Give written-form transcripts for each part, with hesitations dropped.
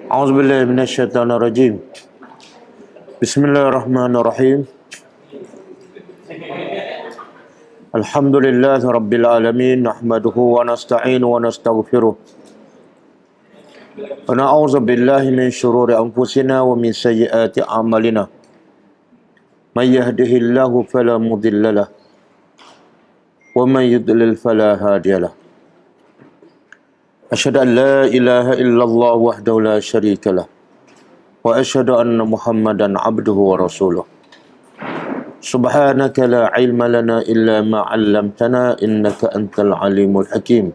أعوذ بالله من الشيطان الرجيم. بسم الله الرحمن الرحيم. الحمد لله رب العالمين نحمده ونستعينه ونستغفره ونعوذ بالله من شرور أنفسنا ومن سيئات أعمالنا. من يهده الله فلا مضل له ومن يضلل فلا هادي له. أشهد أن لا إله إلا الله وحده لا شريك له وأشهد أن محمدا عبده ورسوله. سبحانك لا علم لنا إلا ما علمتنا إنك أنت العليم الحكيم.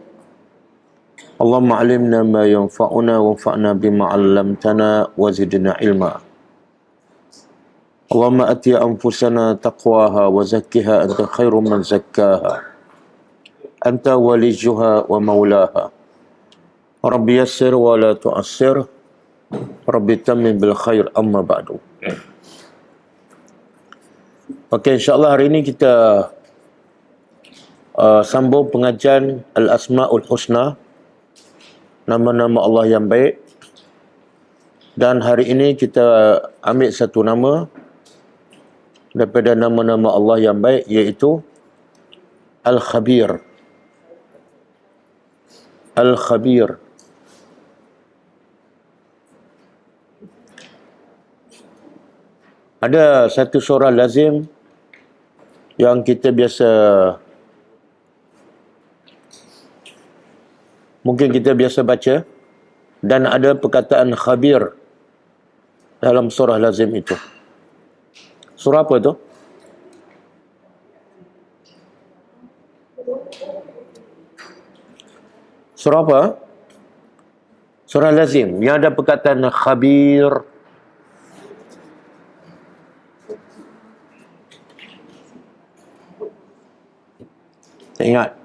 اللهم علمنا ما ينفعنا وانفعنا بما علمتنا وزدنا علما. اللهم أتي أنفسنا تقواها وزكها أنت خير من زكاها أنت وليها ومولاها. رب يسر ولا تؤسر رب تمم بالخير أما بعد. Okey, insyaAllah hari ini kita sambung pengajian Al-Asma'ul Husna, nama-nama Allah yang baik. Dan hari ini kita ambil satu nama daripada nama-nama Allah yang baik, iaitu Al-Khabir. Al-Khabir. Ada satu surah lazim yang kita mungkin kita biasa baca, dan ada perkataan khabir dalam surah lazim itu. Surah apa itu? Surah apa? Surah lazim yang ada perkataan khabir. Ingat,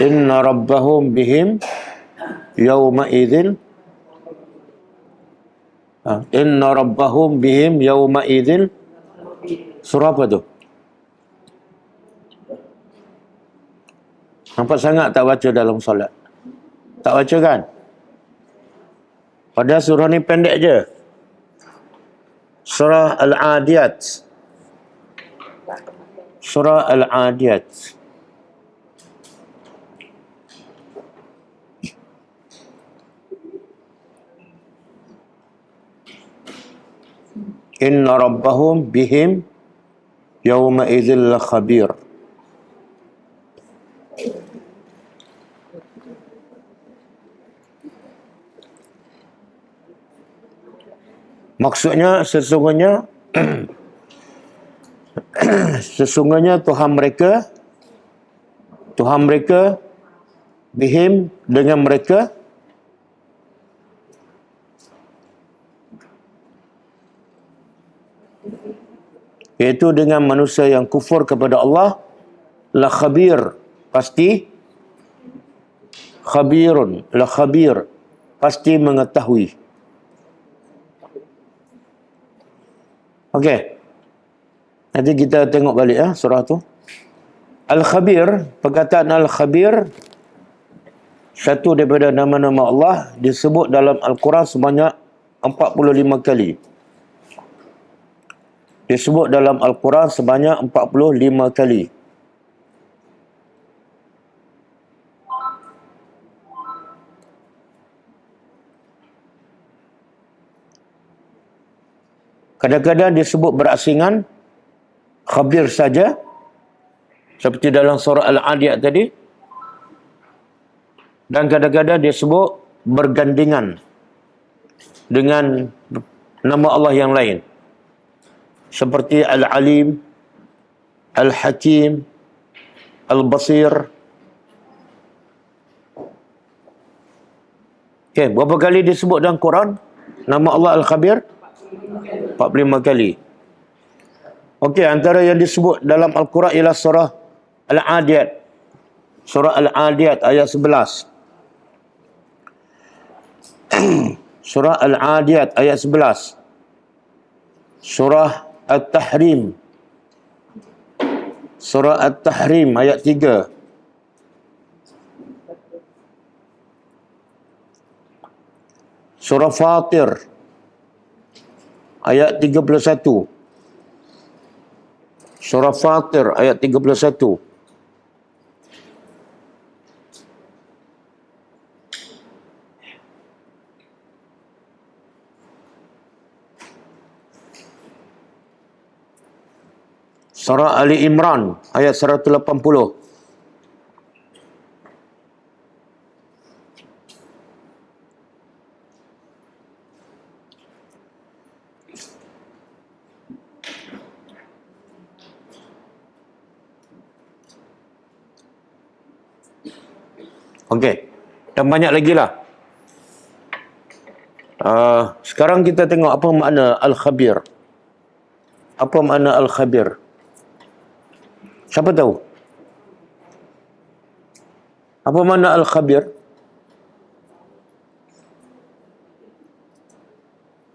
inna rabbahum bihim yawma idzin inna rabbahum bihim yawma idzin. Surah apa tu? Nampak sangat tak baca dalam solat. Tak baca kan? Padahal surah ni pendek je. Surah Al-Adiyat. Surah Al-Adiyat. Inna rabbahum bihim yawma idzil khabir. Maksudnya sesungguhnya Tuhan mereka bihim dengan mereka, iaitu dengan manusia yang kufur kepada Allah, la khabir, pasti khabirun, la khabir, pasti mengetahui. Okey, nanti kita tengok balik surah tu. Al-Khabir, perkataan Al-Khabir, satu daripada nama-nama Allah, disebut dalam Al-Quran sebanyak 45 kali. Disebut dalam Al-Quran sebanyak 45 kali. Kadang-kadang disebut berasingan, khabir saja, seperti dalam surah Al-Adiyat tadi. Dan kadang-kadang disebut bergandengan dengan nama Allah yang lain, seperti Al-Alim, Al-Hakim, Al-Basir. Okay, berapa kali disebut dalam Quran nama Allah Al-Khabir? 45 kali. Okey, antara yang disebut dalam Al-Quran ialah surah Al-Adiyat. Surah Al-Adiyat ayat 11. Surah Al-Adiyat ayat 11. Surah At-Tahrim. Surah At-Tahrim ayat 3. Surah Fatir ayat 31. Surah Fatir ayat 31. Surah Ali Imran ayat 180. Okey. Dan banyak lagi lah. Sekarang kita tengok apa makna Al-Khabir. Apa makna Al-Khabir? Siapa tahu? Apa makna Al-Khabir?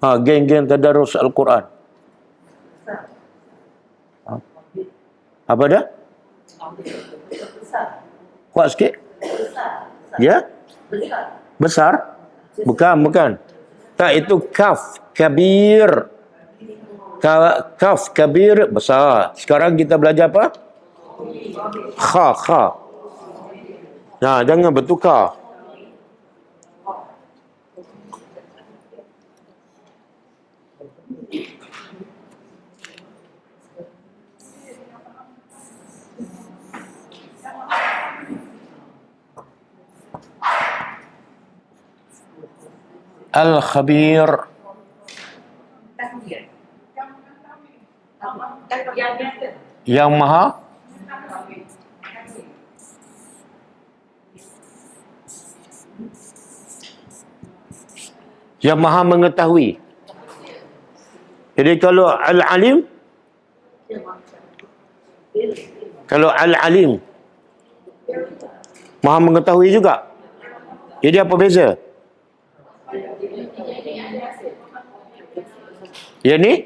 Geng-geng tadarus Al-Quran. Apa dah? Kuat sikit. Ya? Besar? Bukan. Tak, itu kaf. Kabir. Kaf, kabir, besar. Sekarang kita belajar apa? Kha. Nah, jangan bertukar. Al-Khabir. Yang maha mengetahui. Jadi kalau Al-Alim, maha mengetahui juga. Jadi apa beza? Yang ni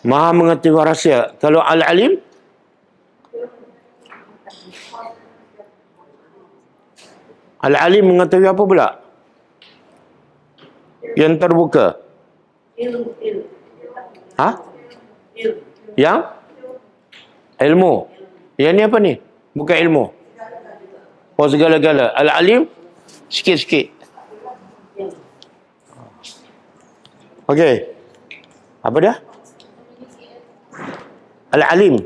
maha mengetahui rahsia. Kalau Al-Alim, mengetahui apa pula? Yang terbuka. Yang ilmu. Yang ni apa ni? Bukan ilmu. Oh, segala-gala. Al-Alim sikit-sikit. Okey. Apa dia? Al-Alim.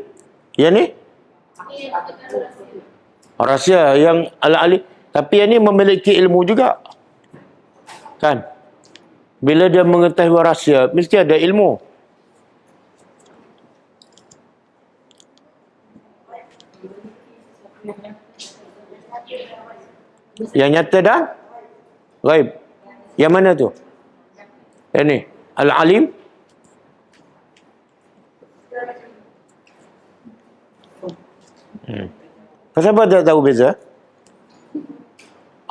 Yang ni? Rahsia. Yang Al-Alim. Tapi yang ni memiliki ilmu juga. Kan? Bila dia mengetahui rahsia, mesti ada ilmu. Yang nyata dah? Ghaib. Yang mana tu? Yang ni. Al-Alim. Kenapa tak tahu beza?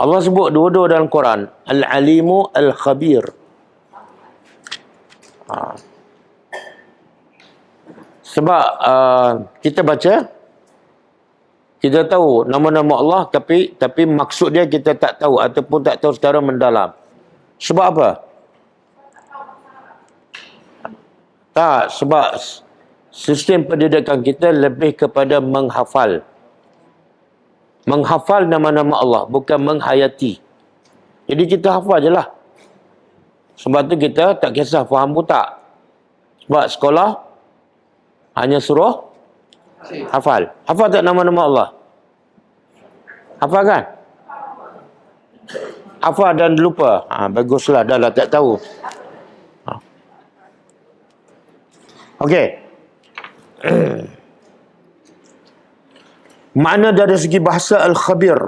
Allah sebut dua-dua dalam Quran. Al-Alimu Al-Khabir. Sebab kita baca, kita tahu nama-nama Allah, tapi maksud dia kita tak tahu ataupun tak tahu secara mendalam. Sebab apa? Tak, sebab sistem pendidikan kita lebih kepada menghafal. Menghafal nama-nama Allah, bukan menghayati. Jadi kita hafal je lah. Sebab tu kita tak kisah faham pun tak. Sebab sekolah hanya suruh hafal. Hafal tak nama-nama Allah? Hafal kan? Hafal dan lupa. Baguslah, dah lah tak tahu. Okey. Makna dari segi bahasa Al-Khabir.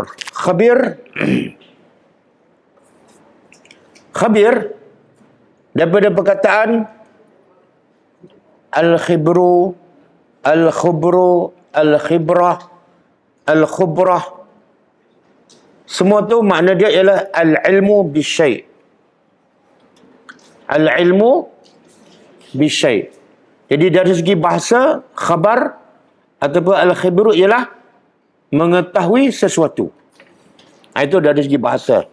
Khabir daripada perkataan Al-Khibru, Al-Khubru, Al-Khibrah, Al-Khubrah. Semua tu makna dia ialah Al-Ilmu Bisyai'. Al-Ilmu Bisyai'. Jadi dari segi bahasa, khabar ataupun Al-Khibru ialah mengetahui sesuatu. Itu dari segi bahasa.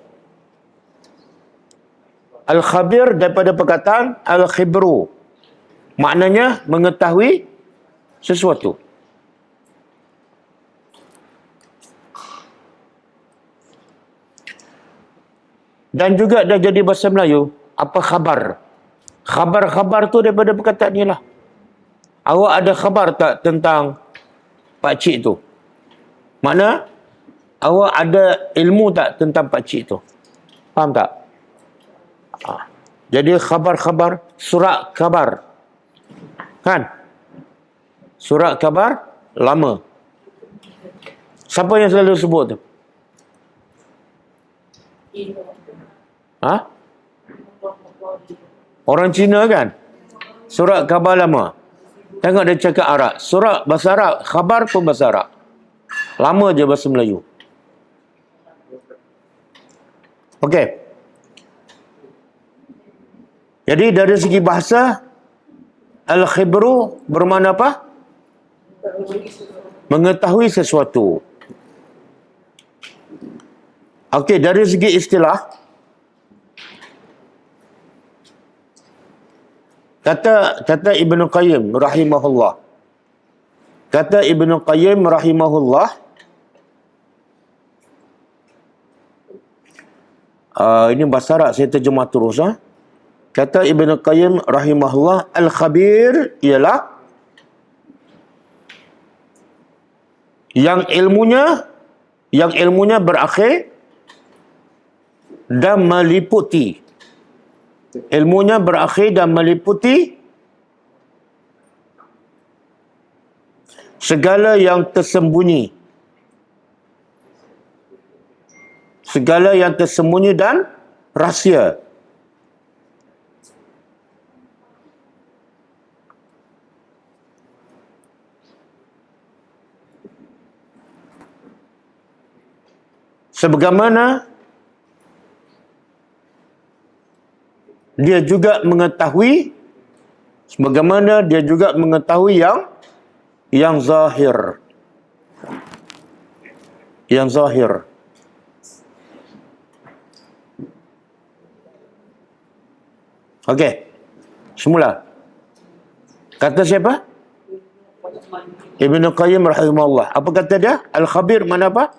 Al-khabir daripada perkataan al-khibru. Maknanya mengetahui sesuatu. Dan juga dah jadi bahasa Melayu, apa khabar? Khabar-khabar tu daripada perkataan ni lah. Awak ada khabar tak tentang pakcik tu? Mana awak ada ilmu tak tentang pakcik tu? Faham tak? Jadi khabar-khabar, surat khabar. Kan? Surat khabar lama. Siapa yang selalu sebut tu? Orang Cina kan? Surat khabar lama. Tengok dia cakap Arab. Surat bahasa Arab, khabar pun bahasa Arab. Lama je bahasa Melayu. Okey. Jadi dari segi bahasa, al-khibru bermakna apa? Mengetahui sesuatu. Okey, dari segi istilah, kata Ibnu Qayyim rahimahullah. Kata Ibnu Qayyim rahimahullah, ini bahasa Arab, saya terjemah terus. Kata Ibnu Qayyim rahimahullah, al-khabir ialah yang ilmunya berakhir dan meliputi. Ilmunya berakhir dan meliputi segala yang tersembunyi. Segala yang tersembunyi dan rahsia. Sebagaimana dia juga mengetahui yang zahir. Yang zahir. Okey. Semula. Kata siapa? Ibnu Qayyim rahimahullah. Apa kata dia? Al-khabir mana apa?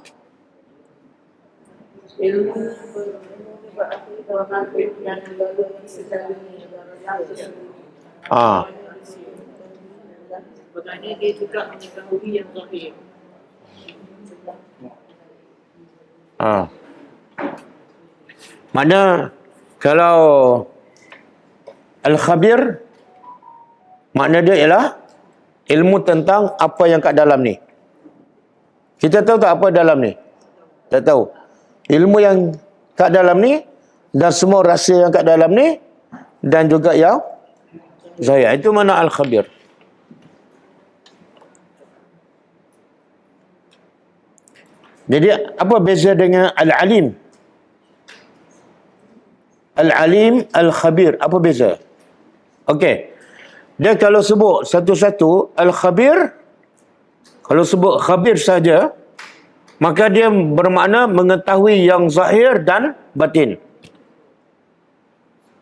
Maknanya dia juga mengetahui yang zahir. Mana kalau al-khabir, makna dia ialah ilmu tentang apa yang kat dalam ni. Kita tahu tak apa dalam ni? Tak tahu. Ilmu yang kat dalam ni dan semua rahsia yang kat dalam ni dan juga yang zahir. Itu mana al-khabir. Jadi apa beza dengan al-alim? Al-alim, al-khabir. Apa beza? Okey. Dia kalau sebut satu-satu al-khabir, kalau sebut khabir saja, maka dia bermakna mengetahui yang zahir dan batin.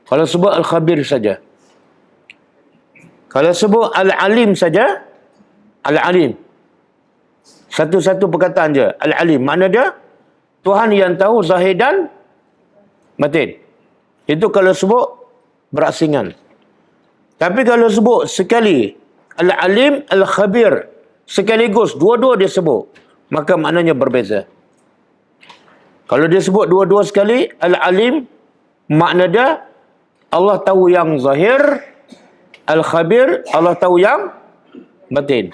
Kalau sebut al-khabir saja. Kalau sebut al-alim saja, al-alim. Satu-satu perkataan je. Al-alim. Makna dia Tuhan yang tahu zahir dan batin. Itu kalau sebut berasingan. Tapi kalau sebut sekali al-alim, al-khabir, sekaligus dua-dua dia sebut, maka maknanya berbeza. Kalau dia sebut dua-dua sekali, al-alim, makna dia Allah tahu yang zahir, al-khabir, Allah tahu yang batin.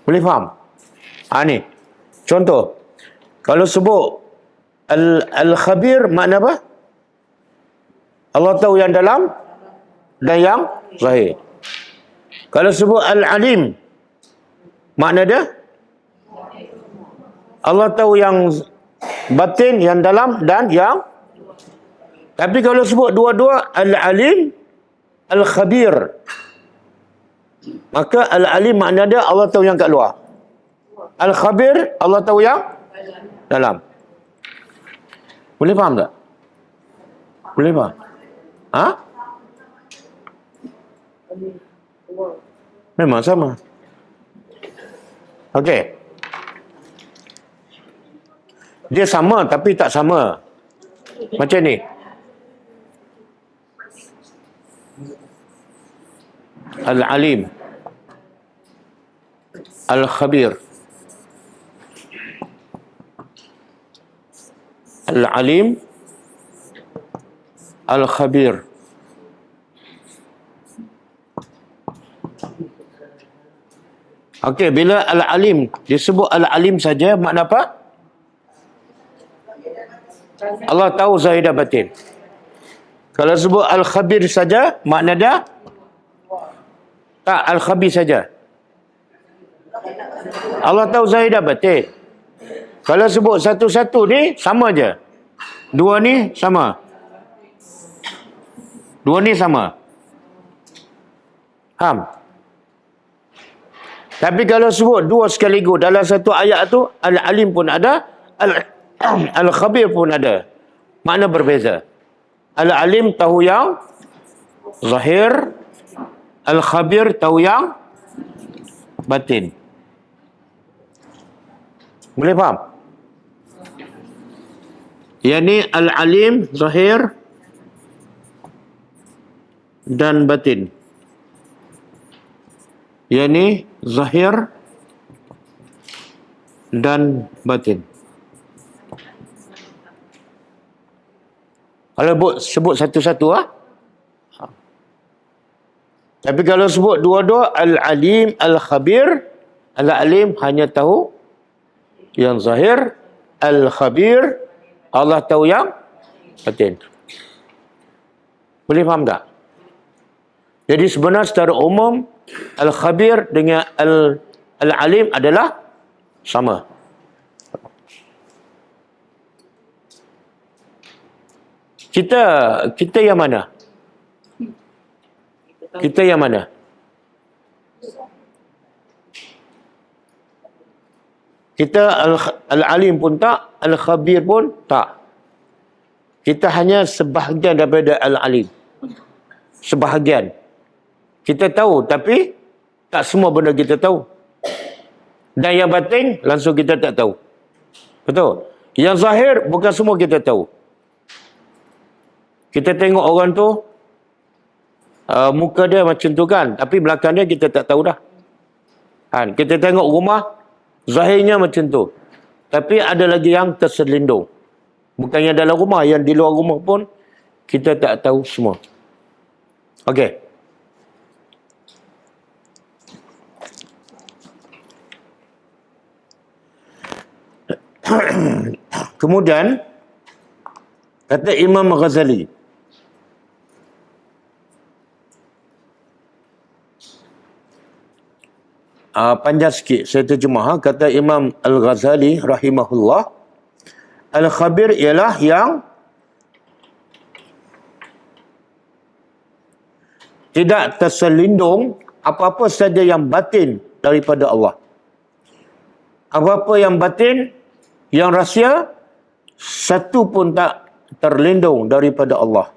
Boleh faham? Ni. Contoh. Kalau sebut al-khabir, makna apa? Allah tahu yang dalam dan yang zahir. Kalau sebut al-alim, makna dia Allah tahu yang batin, yang dalam dan yang. Tapi kalau sebut dua-dua al-alim, al-khabir, maka al-alim makna dia Allah tahu yang kat luar. Al-khabir Allah tahu yang dalam. Boleh faham tak? Boleh tak? Ha? Memang sama. Okey. Dia sama tapi tak sama. Macam ni. Al-Alim, Al-Khabir. Al-Alim, Al-Khabir. Okey, bila Al-Alim disebut Al-Alim saja, makna apa? Allah tahu zahir dan batin. Kalau sebut Al-Khabir saja, makna dia tak, Al-Khabir saja. Allah tahu zahir dan batin. Kalau sebut satu-satu ni, sama je. Dua ni sama. Dua ni sama. Faham? Tapi kalau sebut dua sekaligus dalam satu ayat tu, Al-Alim pun ada, Al-Khabir pun ada. Makna berbeza. Al-Alim tahu yang zahir, Al-Khabir tahu yang batin. Boleh faham? Yang ni Al-Alim zahir dan batin. Yang ni zahir dan batin. Kalau sebut satu-satu Tapi kalau sebut dua-dua, Al-Alim, Al-Khabir, Al-Alim hanya tahu yang zahir, Al-Khabir Allah tahu yang batin. Boleh faham tak? Jadi sebenarnya secara umum Al-Khabir dengan Al-Alim adalah sama. Kita yang mana? Kita yang mana? Kita Al-Alim pun tak, Al-Khabir pun tak. Kita hanya sebahagian daripada Al-Alim. Sebahagian. Kita tahu, tapi tak semua benda kita tahu. Dan yang batin, langsung kita tak tahu. Betul? Yang zahir, bukan semua kita tahu. Kita tengok orang tu, muka dia macam tu kan, tapi belakang dia kita tak tahu dah. Kan? Kita tengok rumah, zahirnya macam tu. Tapi ada lagi yang terselindung. Bukan yang dalam rumah, yang di luar rumah pun kita tak tahu semua. Okey. Kemudian kata Imam Ghazali, panjang sikit saya terjemah. Kata Imam Al-Ghazali rahimahullah, Al-Khabir ialah yang tidak terselindung apa-apa saja yang batin daripada Allah. Apa-apa yang batin, yang rahsia, satu pun tak terlindung daripada Allah.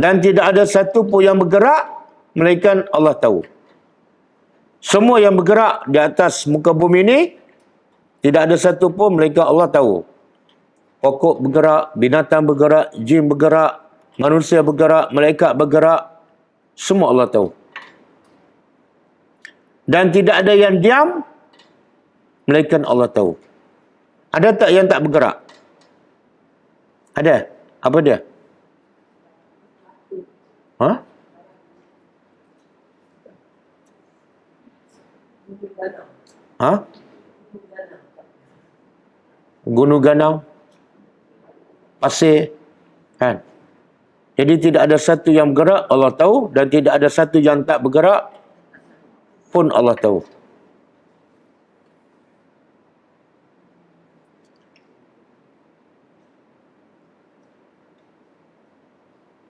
Dan tidak ada satu pun yang bergerak, melainkan Allah tahu. Semua yang bergerak di atas muka bumi ini, tidak ada satu pun melainkan Allah tahu. Pokok bergerak, binatang bergerak, jin bergerak, manusia bergerak, malaikat bergerak, semua Allah tahu. Dan tidak ada yang diam, melainkan Allah tahu. Ada tak yang tak bergerak? Ada. Apa dia? Gunung ganang, pasir, kan? Jadi tidak ada satu yang bergerak, Allah tahu, dan tidak ada satu yang tak bergerak pun Allah tahu.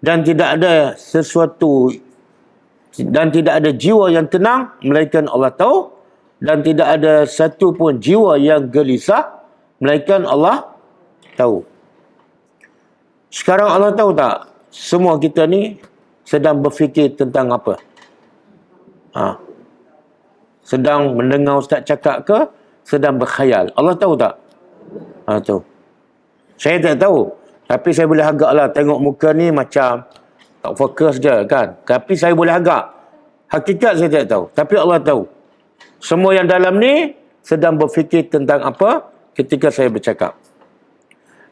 Dan tidak ada sesuatu, dan tidak ada jiwa yang tenang melainkan Allah tahu, dan tidak ada satu pun jiwa yang gelisah melainkan Allah tahu. Sekarang Allah tahu tak? Semua kita ni sedang berfikir tentang apa? Sedang mendengar ustaz cakap ke? Sedang berkhayal? Allah tahu tak? Tahu. Saya tak tahu. Tapi saya boleh agak lah. Tengok muka ni macam tak fokus je kan. Tapi saya boleh agak. Hakikat saya tak tahu. Tapi Allah tahu. Semua yang dalam ni sedang berfikir tentang apa ketika saya bercakap.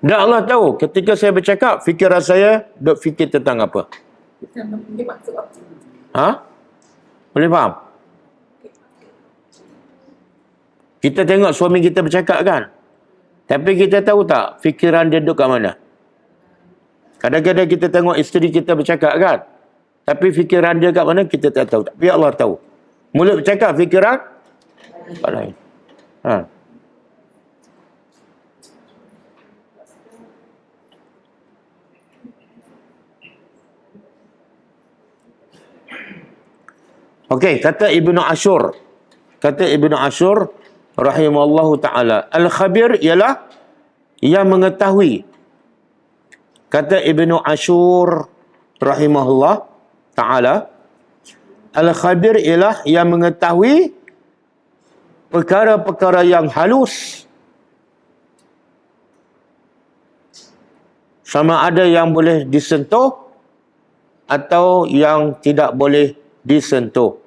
Dan Allah tahu ketika saya bercakap, fikiran saya duk fikir tentang apa. Dia maksud apa? Boleh faham? Kita tengok suami kita bercakap kan? Tapi kita tahu tak fikiran dia duduk kat mana? Kadang-kadang kita tengok isteri kita bercakap kan? Tapi fikiran dia kat mana kita tak tahu. Tapi Allah tahu. Mulut bercakap, fikiran kat lain. Okey, kata Ibnu Ashur. Kata Ibnu Ashur rahimallahu ta'ala. Al-khabir ialah yang mengetahui. Kata Ibnu Ashur rahimahullah ta'ala. Al-khabir ialah yang mengetahui perkara-perkara yang halus. Sama ada yang boleh disentuh atau yang tidak boleh disentuh.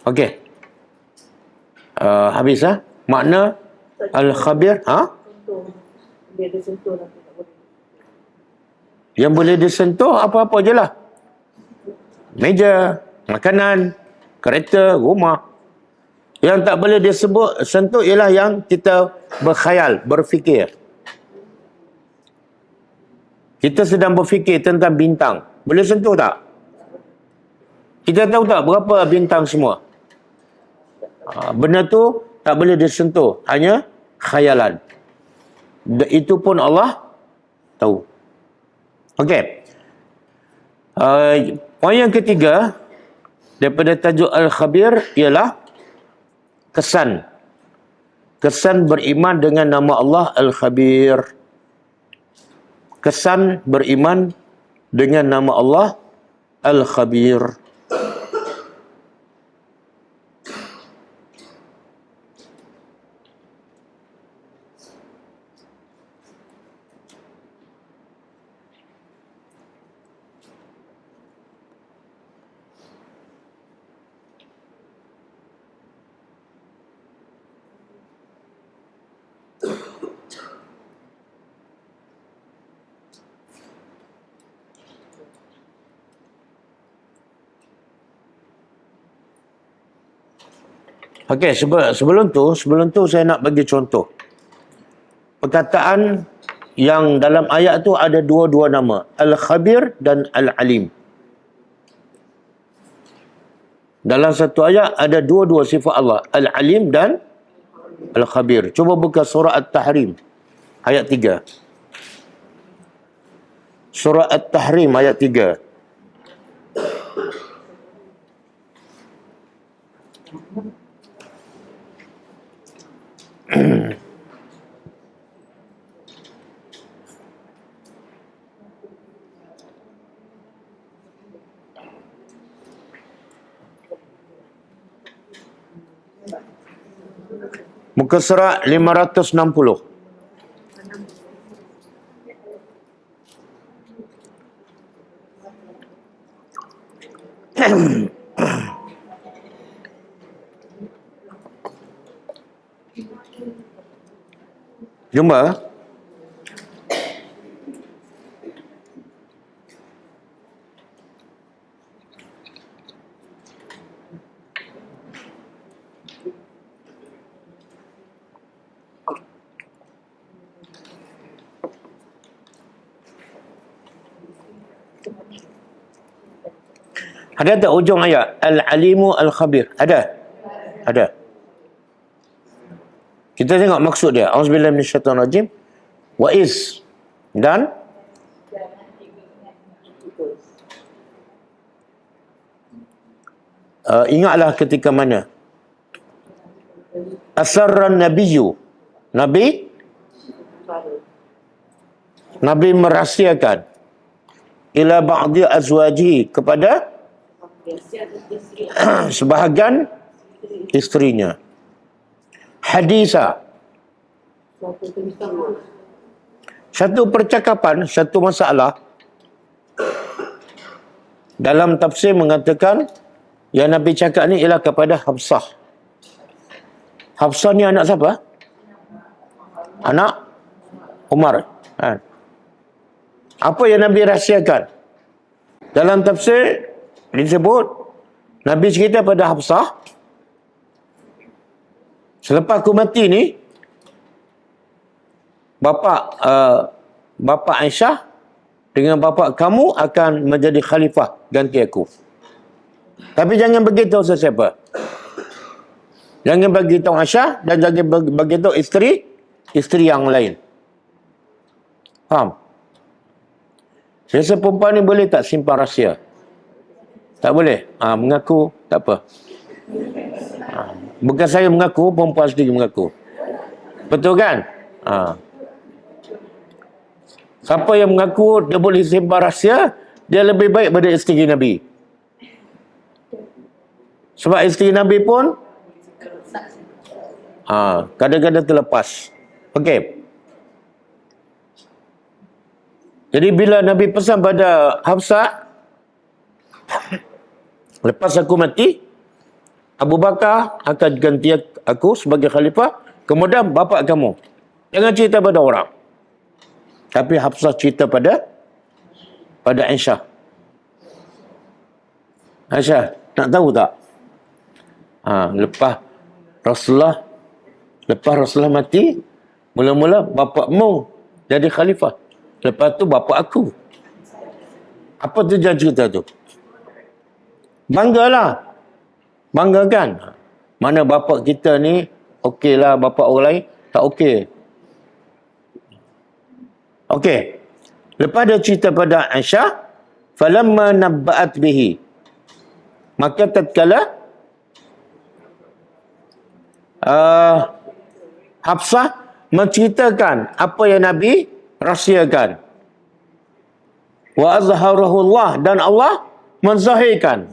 Okey. Habis makna al-khabir Dia ada sentuh nanti tak boleh. yang boleh disentuh apa-apa je lah. Meja, makanan, kereta, rumah. Yang tak boleh disebut sentuh ialah yang kita berkhayal, berfikir. Kita sedang berfikir tentang bintang. Boleh sentuh tak? Kita tahu tak berapa bintang semua? Benda tu tak boleh disentuh. Hanya khayalan. Itu pun Allah tahu. Okey. Poin yang ketiga daripada tajuk Al-Khabir ialah kesan. Kesan beriman dengan nama Allah Al-Khabir. Kesan beriman dengan nama Allah Al-Khabir. Okey, sebelum tu saya nak bagi contoh. Perkataan yang dalam ayat tu ada dua-dua nama, Al-Khabir dan Al-Alim. Dalam satu ayat ada dua-dua sifat Allah, Al-Alim dan Al-Khabir. Cuba buka surah At-Tahrim ayat 3. Surah At-Tahrim ayat 3. Muka surat 560. Jumpa. Ada tak ujung ayat? Al-alimu al-khabir. Ada? Ada. Kita tengok maksud dia. Auzubillahi minasyaitonirrajim. Wa iz. Dan ingatlah ketika mana asarran nabiyyu, Nabi merahsiakan ila ba'di azwaji, kepada sebahagian isterinya, hadisa, satu percakapan, satu masalah. Dalam tafsir mengatakan yang Nabi cakap ni ialah kepada Hafsah. Hafsah ni anak siapa? Anak Umar. Apa yang Nabi rahsiakan? Dalam tafsir disebut Nabi cerita pada Hafsah, selepas aku mati ni, bapa Aisyah dengan bapa kamu akan menjadi khalifah ganti aku. Tapi jangan beritahu sesiapa. Jangan beritahu Aisyah dan jangan beritahu isteri yang lain. Faham? Biasa perempuan ni boleh tak simpan rahsia? Tak boleh. Mengaku tak apa. Bukan saya mengaku, perempuan sendiri mengaku. Betul kan? Siapa yang mengaku dia boleh simpan rahsia, dia lebih baik daripada isteri Nabi. Sebab isteri Nabi pun kadang-kadang terlepas. Okey. Jadi bila Nabi pesan pada Hafsah, lepas aku mati, Abu Bakar akan ganti aku sebagai khalifah, kemudian bapa kamu. Jangan cerita pada orang. Tapi Hafsah cerita pada Aisyah. Aisyah, nak tahu tak? Lepas Rasulullah mati, mula-mula bapakmu jadi khalifah. Lepas tu bapa aku. Apa tujuan cerita tu? Banggalah. Banggakan. Mana bapa kita ni okey lah, bapa orang lain tak okey. Okey. Lepas dia cerita pada Aisyah, falamma nabba'at bihi. Maka tatkala Hafsah menceritakan apa yang Nabi rahsiakan. Wa azharahu Allah, dan Allah menzahirkan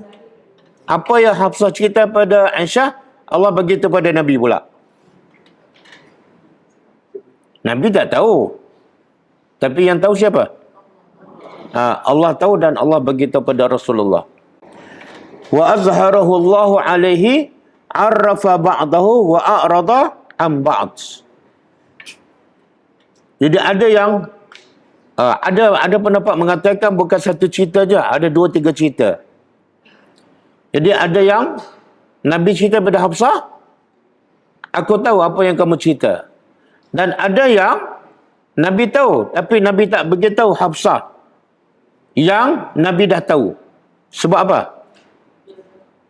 apa yang Hafsah cerita pada Aisyah, Allah beritahu pada Nabi pula. Nabi tak tahu. Tapi yang tahu siapa? Allah tahu dan Allah beritahu pada Rasulullah. Wa azharahu Allah alaihi arrafa ba'dahu wa a'rada an ba'd. Jadi ada yang ada pendapat mengatakan bukan satu cerita je, ada 2-3 cerita. Jadi ada yang Nabi cerita pada Hafsah, aku tahu apa yang kamu cerita. Dan ada yang Nabi tahu, tapi Nabi tak beritahu Hafsah yang Nabi dah tahu. Sebab apa?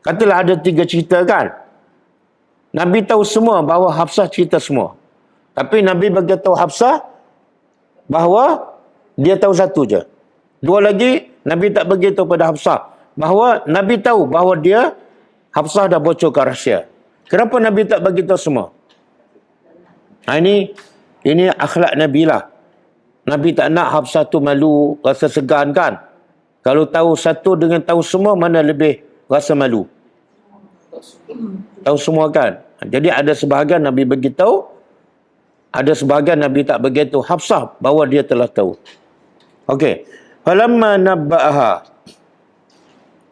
Katalah ada 3 cerita kan. Nabi tahu semua bahawa Hafsah cerita semua. Tapi Nabi beritahu Hafsah bahawa dia tahu satu je. 2 lagi, Nabi tak beritahu pada Hafsah bahawa Nabi tahu bahawa Hafsah dah bocorkan rahsia. Kenapa Nabi tak beritahu semua? Ini akhlak Nabi lah. Nabi tak nak Hafsah tu malu, rasa segan kan. Kalau tahu satu dengan tahu semua, mana lebih rasa malu? Tahu semua kan. Jadi ada sebahagian Nabi beritahu, ada sebahagian Nabi tak beritahu Hafsah bahawa dia telah tahu. Okey. Falamma nabba'aha,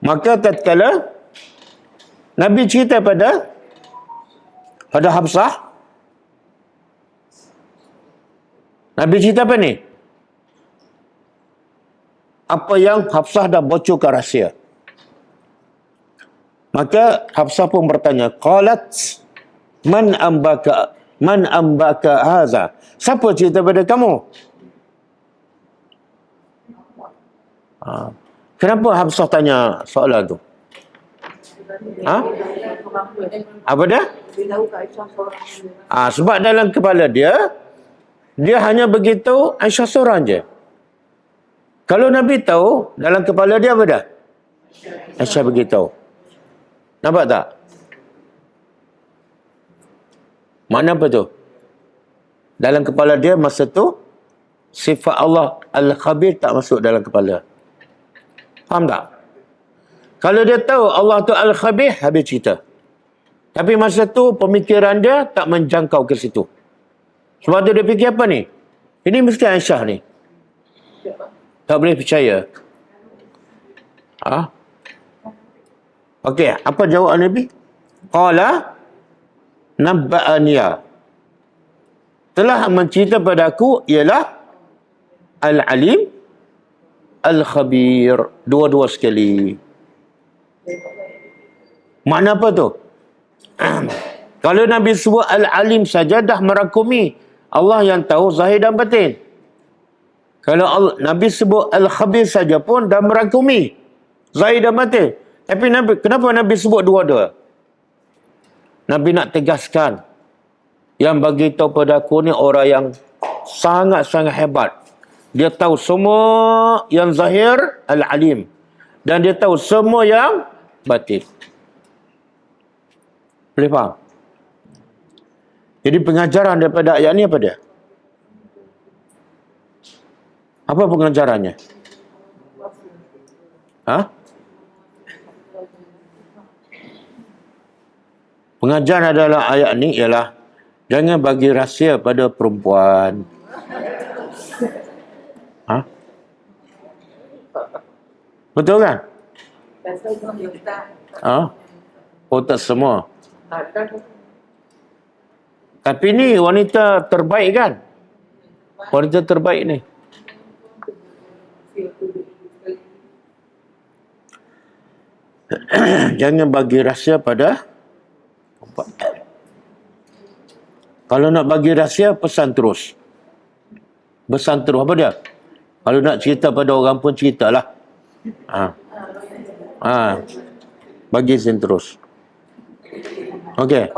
maka tatkala Nabi cerita pada Hafsah, Nabi cerita apa ni? Apa yang Hafsah dah bocorkan rahsia. Maka Hafsah pun bertanya, qalat man ambaka haza? Siapa cerita pada kamu? Kenapa Hafsah tanya soalan tu? Ha? Apa dia? Sebab dalam kepala dia hanya beritahu Aisyah seorang je. Kalau Nabi tahu, dalam kepala dia apa dah? Aisyah beritahu. Nampak tak? Makna apa tu? Dalam kepala dia masa tu, sifat Allah Al-Khabir tak masuk dalam kepala. Faham tak? Kalau dia tahu Allah tu Al-Khabir, habis cerita. Tapi masa tu, pemikiran dia tak menjangkau ke situ. Sebab tu dia fikir apa ni? Ini mesti Aisyah ni. Tak boleh percaya. Okey, apa jawab Nabi? Qala nabba'aniya. Telah mencerita pada aku ialah Al-Alim Al-Khabir. Dua-dua sekali. Makna apa tu? Kalau Nabi sebut Al-Alim saja dah merangkumi Allah yang tahu zahir dan batin. Kalau Nabi sebut Al-Khabir saja pun dah merangkumi zahir dan batin. Tapi kenapa Nabi sebut dua-dua? Nabi nak tegaskan, yang bagi tahu pada aku ni orang yang sangat-sangat hebat. Dia tahu semua yang zahir, Al-Alim. Dan dia tahu semua yang batin. Boleh faham? Jadi pengajaran daripada ayat ni apa dia? Apa pengajarannya? Pengajaran adalah ayat ni ialah jangan bagi rahsia pada perempuan. Betul kan? Oh, tak semua. Tapi ni wanita terbaik kan? Wanita terbaik ni. Jangan bagi rahsia pada perempuan. Kalau nak bagi rahsia, pesan terus. Pesan terus. Apa dia? Kalau nak cerita pada orang pun ceritalah. Bagi sen terus. Okey.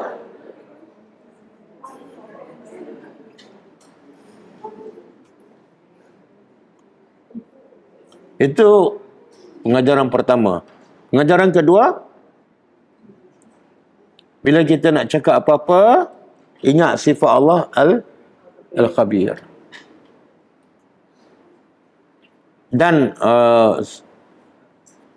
Itu pengajaran pertama. Pengajaran kedua, bila kita nak cakap apa-apa, ingat sifat Allah Al-Khabir. Dan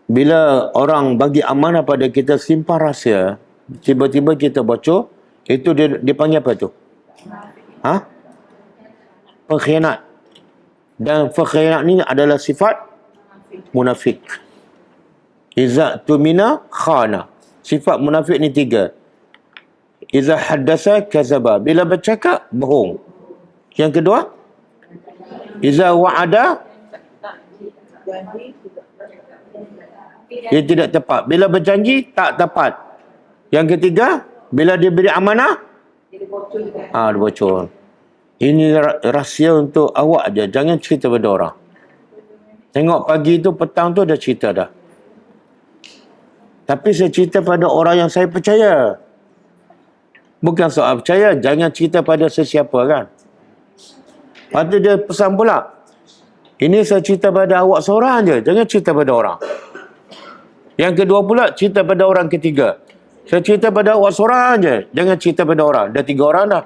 bila orang bagi amanah pada kita simpan rahsia, tiba-tiba kita bocor, itu dia panggil apa tu? Pengkhianat. Dan pengkhianat ni adalah sifat munafik. Iza tumina khana. Sifat munafik ni 3. Iza haddasa kazaba. Bila bercakap, bohong. Yang kedua, iza wa'ada, dia tidak tepat. Bila berjanji, tak tepat. Yang ketiga, bila dia beri amanah, dia bocor. Ini rahsia untuk awak aja. Jangan cerita pada orang. Tengok pagi tu, petang tu dah cerita dah. Tapi saya cerita pada orang yang saya percaya. Bukan soal percaya, jangan cerita pada sesiapa kan. Lepas tu dia pesan pula, ini saya cerita pada awak seorang je, jangan cerita pada orang. Yang kedua pula, cerita pada orang ketiga. Saya cerita pada awak seorang je, jangan cerita pada orang. Dah 3 orang dah.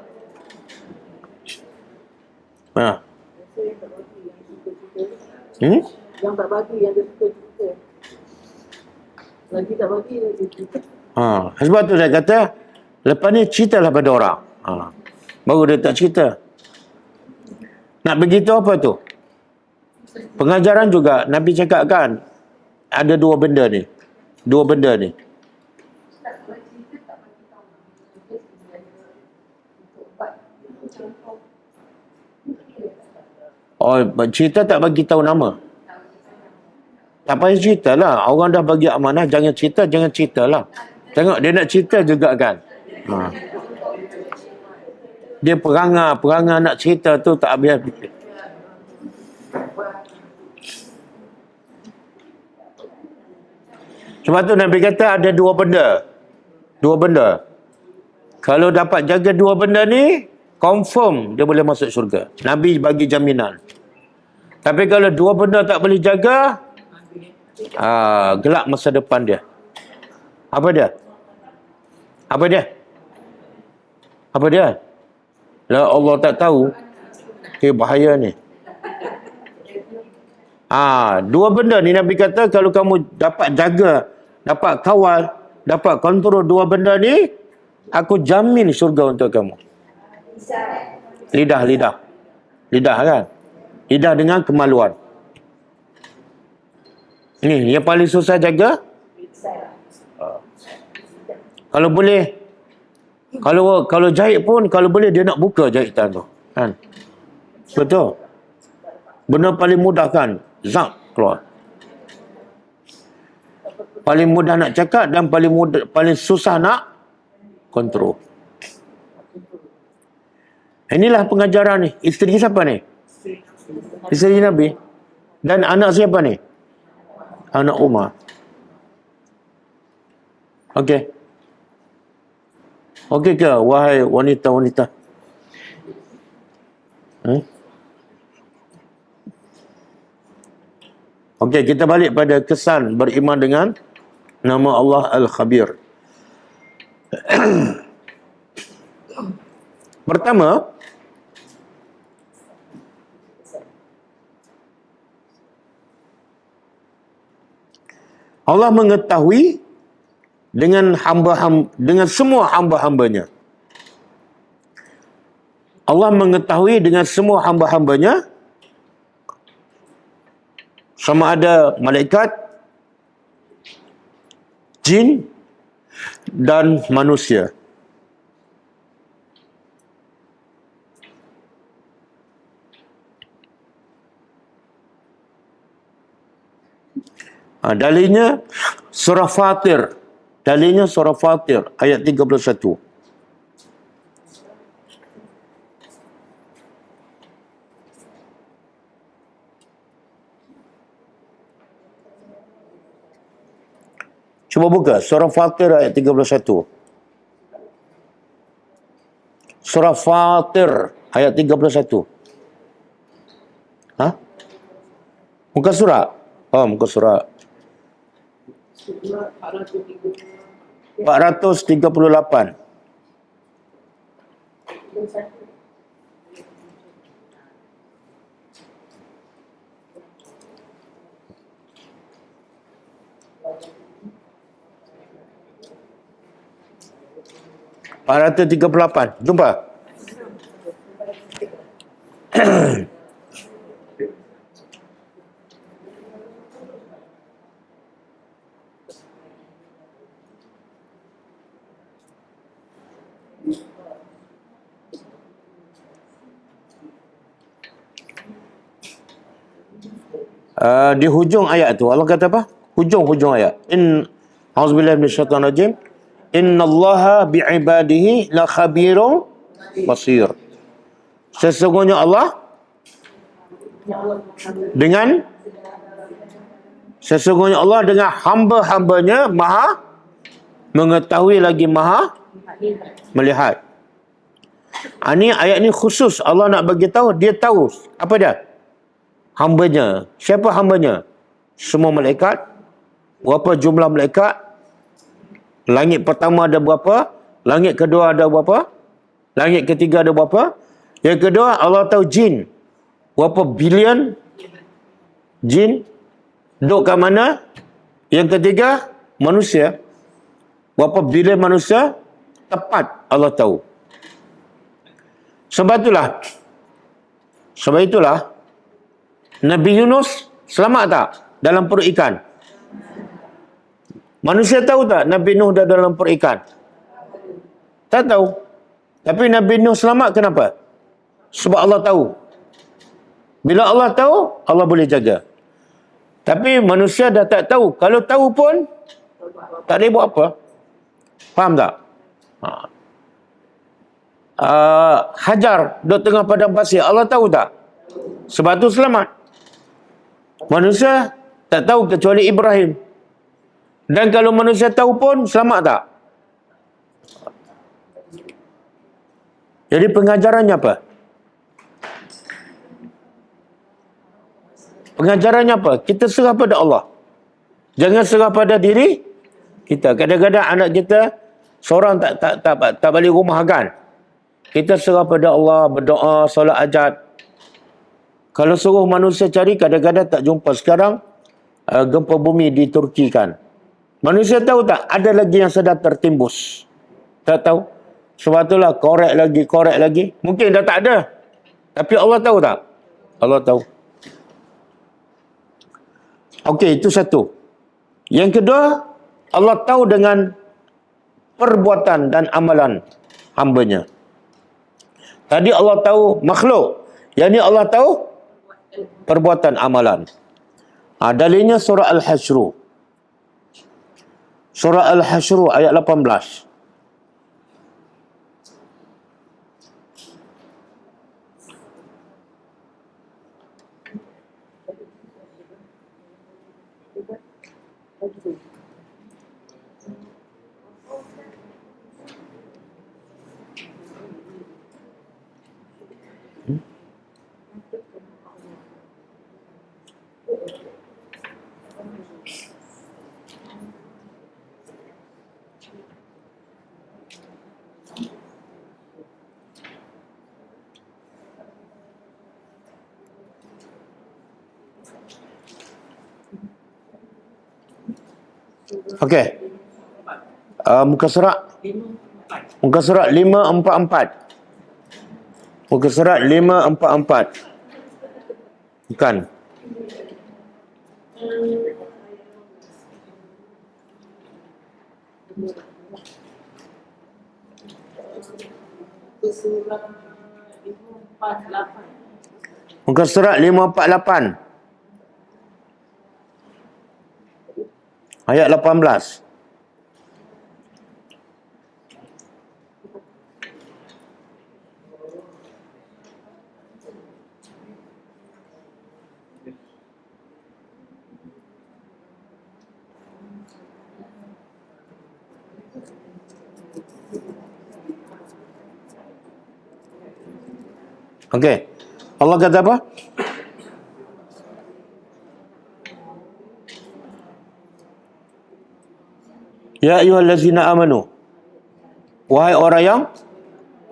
Yang tak bagi, yang dia suka-suka. Lagi tak bagi, dia cerita. Sebab tu saya kata, lepas ni ceritalah pada orang. Baru dia tak cerita. Nak begitu apa tu? Pengajaran juga, Nabi cakap kan, ada 2 benda ni. 2 benda ni. Oh, cerita tak bagi tahu nama. Tak payah ceritalah. Orang dah bagi amanah, jangan ceritalah. Tengok, dia nak cerita juga kan. Dia perangai nak cerita tu tak habis-habis. Sebab tu Nabi kata ada dua benda. Dua benda. Kalau dapat jaga dua benda ni, confirm dia boleh masuk syurga. Nabi bagi jaminan. Tapi kalau dua benda tak boleh jaga, gelap masa depan dia. Apa dia? Apa dia? Apa dia? La Allah tak tahu. Bahaya ni. Dua benda ni Nabi kata kalau kamu dapat jaga, dapat kawal, dapat kontrol dua benda ni, aku jamin syurga untuk kamu. Lidah kan? Lidah dengan kemaluan. Ni yang paling susah jaga. Kalau boleh, kalau jahit pun, kalau boleh dia nak buka jahitan tu. Kan? Betul. Benda paling mudah kan? Zap keluar. Paling mudah nak cakap dan paling susah nak kontrol. Inilah pengajaran ni. Isteri siapa ni? Isteri Nabi. Dan anak siapa ni? Anak Umar. Okey. Okey ke wahai wanita-wanita? Okey, kita balik pada kesan beriman dengan nama Allah Al-Khabir. Pertama, Allah mengetahui dengan semua hamba-hambanya. Allah mengetahui dengan semua hamba-hambanya, sama ada malaikat, jin dan manusia. Dalilnya surah Fatir. Dalilnya surah Fatir ayat 31. Cuba buka surah Fatir ayat 31. Surah Fatir ayat 31. Muka surat? Muka surat 438. Jumpa? Di hujung ayat tu Allah kata apa? Hujung ayat. Auzubillahi minasyaitonir rajim. Innallaha bi'ibadihi la khabirun basir. Sesungguhnya Allah dengan hamba-hambanya maha mengetahui lagi maha melihat. Ini ayat ni khusus Allah nak bagi tahu, dia tahu apa dia? Hambanya. Siapa hambanya? Semua malaikat. Berapa jumlah malaikat? Langit pertama ada berapa? Langit kedua ada berapa? Langit ketiga ada berapa? Yang kedua, Allah tahu jin. Berapa bilion jin? Duduk kat mana? Yang ketiga, manusia. Berapa bilion manusia? Tepat Allah tahu. Sebab itulah Nabi Yunus selamat tak dalam perut ikan? Manusia tahu tak Nabi Nuh dah dalam perut ikan? Tak tahu. Tapi Nabi Nuh selamat kenapa? Sebab Allah tahu. Bila Allah tahu, Allah boleh jaga. Tapi manusia dah tak tahu. Kalau tahu pun tak boleh buat apa. Faham tak? Hajar duduk tengah padang pasir, Allah tahu tak? Sebab tu selamat. Manusia tak tahu kecuali Ibrahim. Dan kalau manusia tahu pun, selamat tak? Jadi pengajarannya apa? Pengajarannya apa? Kita serah pada Allah. Jangan serah pada diri kita. Kadang-kadang anak kita seorang tak balik rumah kan. Kita serah pada Allah, berdoa, solat hajat. Kalau suruh manusia cari, kadang-kadang tak jumpa. Sekarang gempa bumi di Turki kan. Manusia tahu tak? Ada lagi yang sedang tertimbus. Tak tahu. Sebab itulah korek lagi. Mungkin dah tak ada. Tapi Allah tahu tak? Allah tahu. Okey, itu satu. Yang kedua, Allah tahu dengan perbuatan dan amalan hambanya. Tadi Allah tahu makhluk. Yang ni Allah tahu perbuatan amalan. Dalilnya surah Al-Hasyr. Surah Al-Hasyr ayat 18. Okey. Muka surat 544. Muka surat 544. Bukan. Muka surat 548. Ayat 18. Okey. Allah kata apa? Ya ayyuhallazina amanu. Wahai orang yang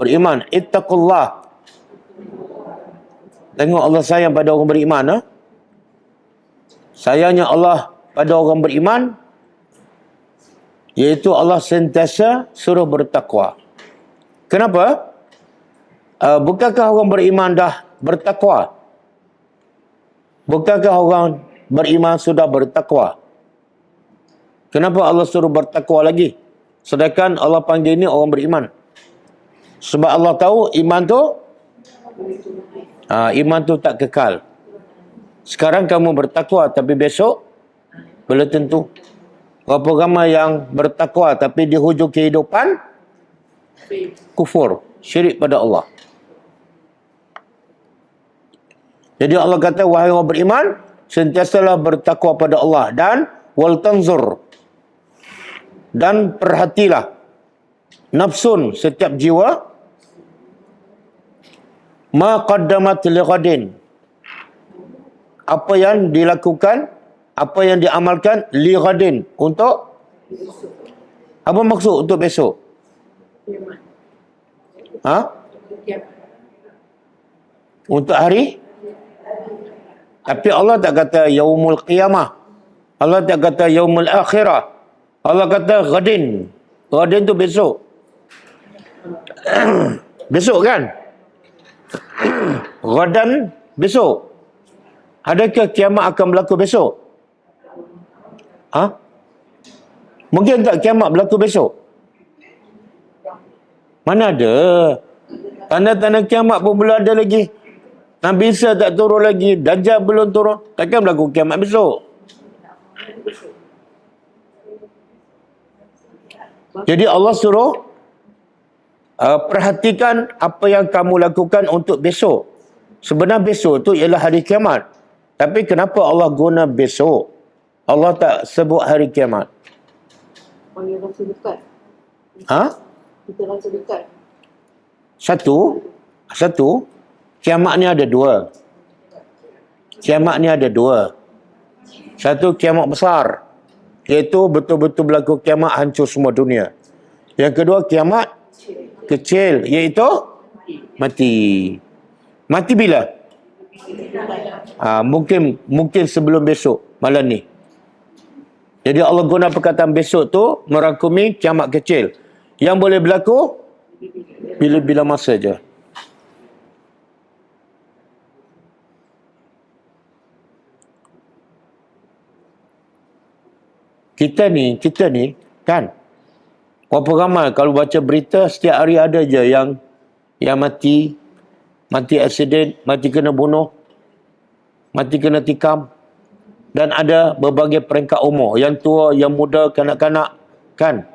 beriman, ittaqullah. Tengok Allah sayang pada orang beriman. Sayangnya Allah pada orang beriman, iaitu Allah sentiasa suruh bertakwa. Kenapa? Bukankah orang beriman dah bertakwa? Bukankah orang beriman sudah bertakwa? Kenapa Allah suruh bertakwa lagi? Sedangkan Allah panggil ini orang beriman. Sebab Allah tahu iman tu tak kekal. Sekarang kamu bertakwa tapi besok belum tentu. Berapa ramai yang bertakwa tapi di hujung kehidupan kufur, syirik pada Allah. Jadi Allah kata, wahai orang beriman, sentiasalah bertakwa pada Allah dan wal tanzur, dan perhatilah nafsun, setiap jiwa, ma qaddamat lighadin, apa yang dilakukan, apa yang diamalkan lighadin, untuk apa maksud untuk besok? Untuk hari? Tapi Allah tak kata yaumul qiyamah. Allah tak kata yaumul akhirah. Allah kata ghadin. Ghadin tu besok. Besok kan? Ghadan besok. Adakah kiamat akan berlaku besok? Mungkin tak kiamat berlaku besok? Mana ada? Tanda-tanda kiamat pun belum ada lagi. Nabi Isa tak turun lagi. Dajjal belum turun. Takkan berlaku kiamat besok? Jadi Allah suruh perhatikan apa yang kamu lakukan untuk besok. Sebenarnya besok tu ialah hari kiamat. Tapi kenapa Allah guna besok? Allah tak sebut hari kiamat. Panggil rasa dekat. Ha? Kita rasa dekat. Satu, kiamat ni ada dua. Kiamat ni ada dua. Satu, kiamat besar, iaitu betul-betul berlaku kiamat, hancur semua dunia. Yang kedua, kiamat kecil, iaitu mati. Mati bila? Mungkin sebelum besok, malam ni. Jadi Allah guna perkataan besok tu merangkumi kiamat kecil. Yang boleh berlaku bila-bila masa je. Kita ni kan, berapa ramai kalau baca berita setiap hari ada je yang mati aksiden, mati kena bunuh, mati kena tikam. Dan ada berbagai peringkat umur, yang tua, yang muda, kanak-kanak, kan.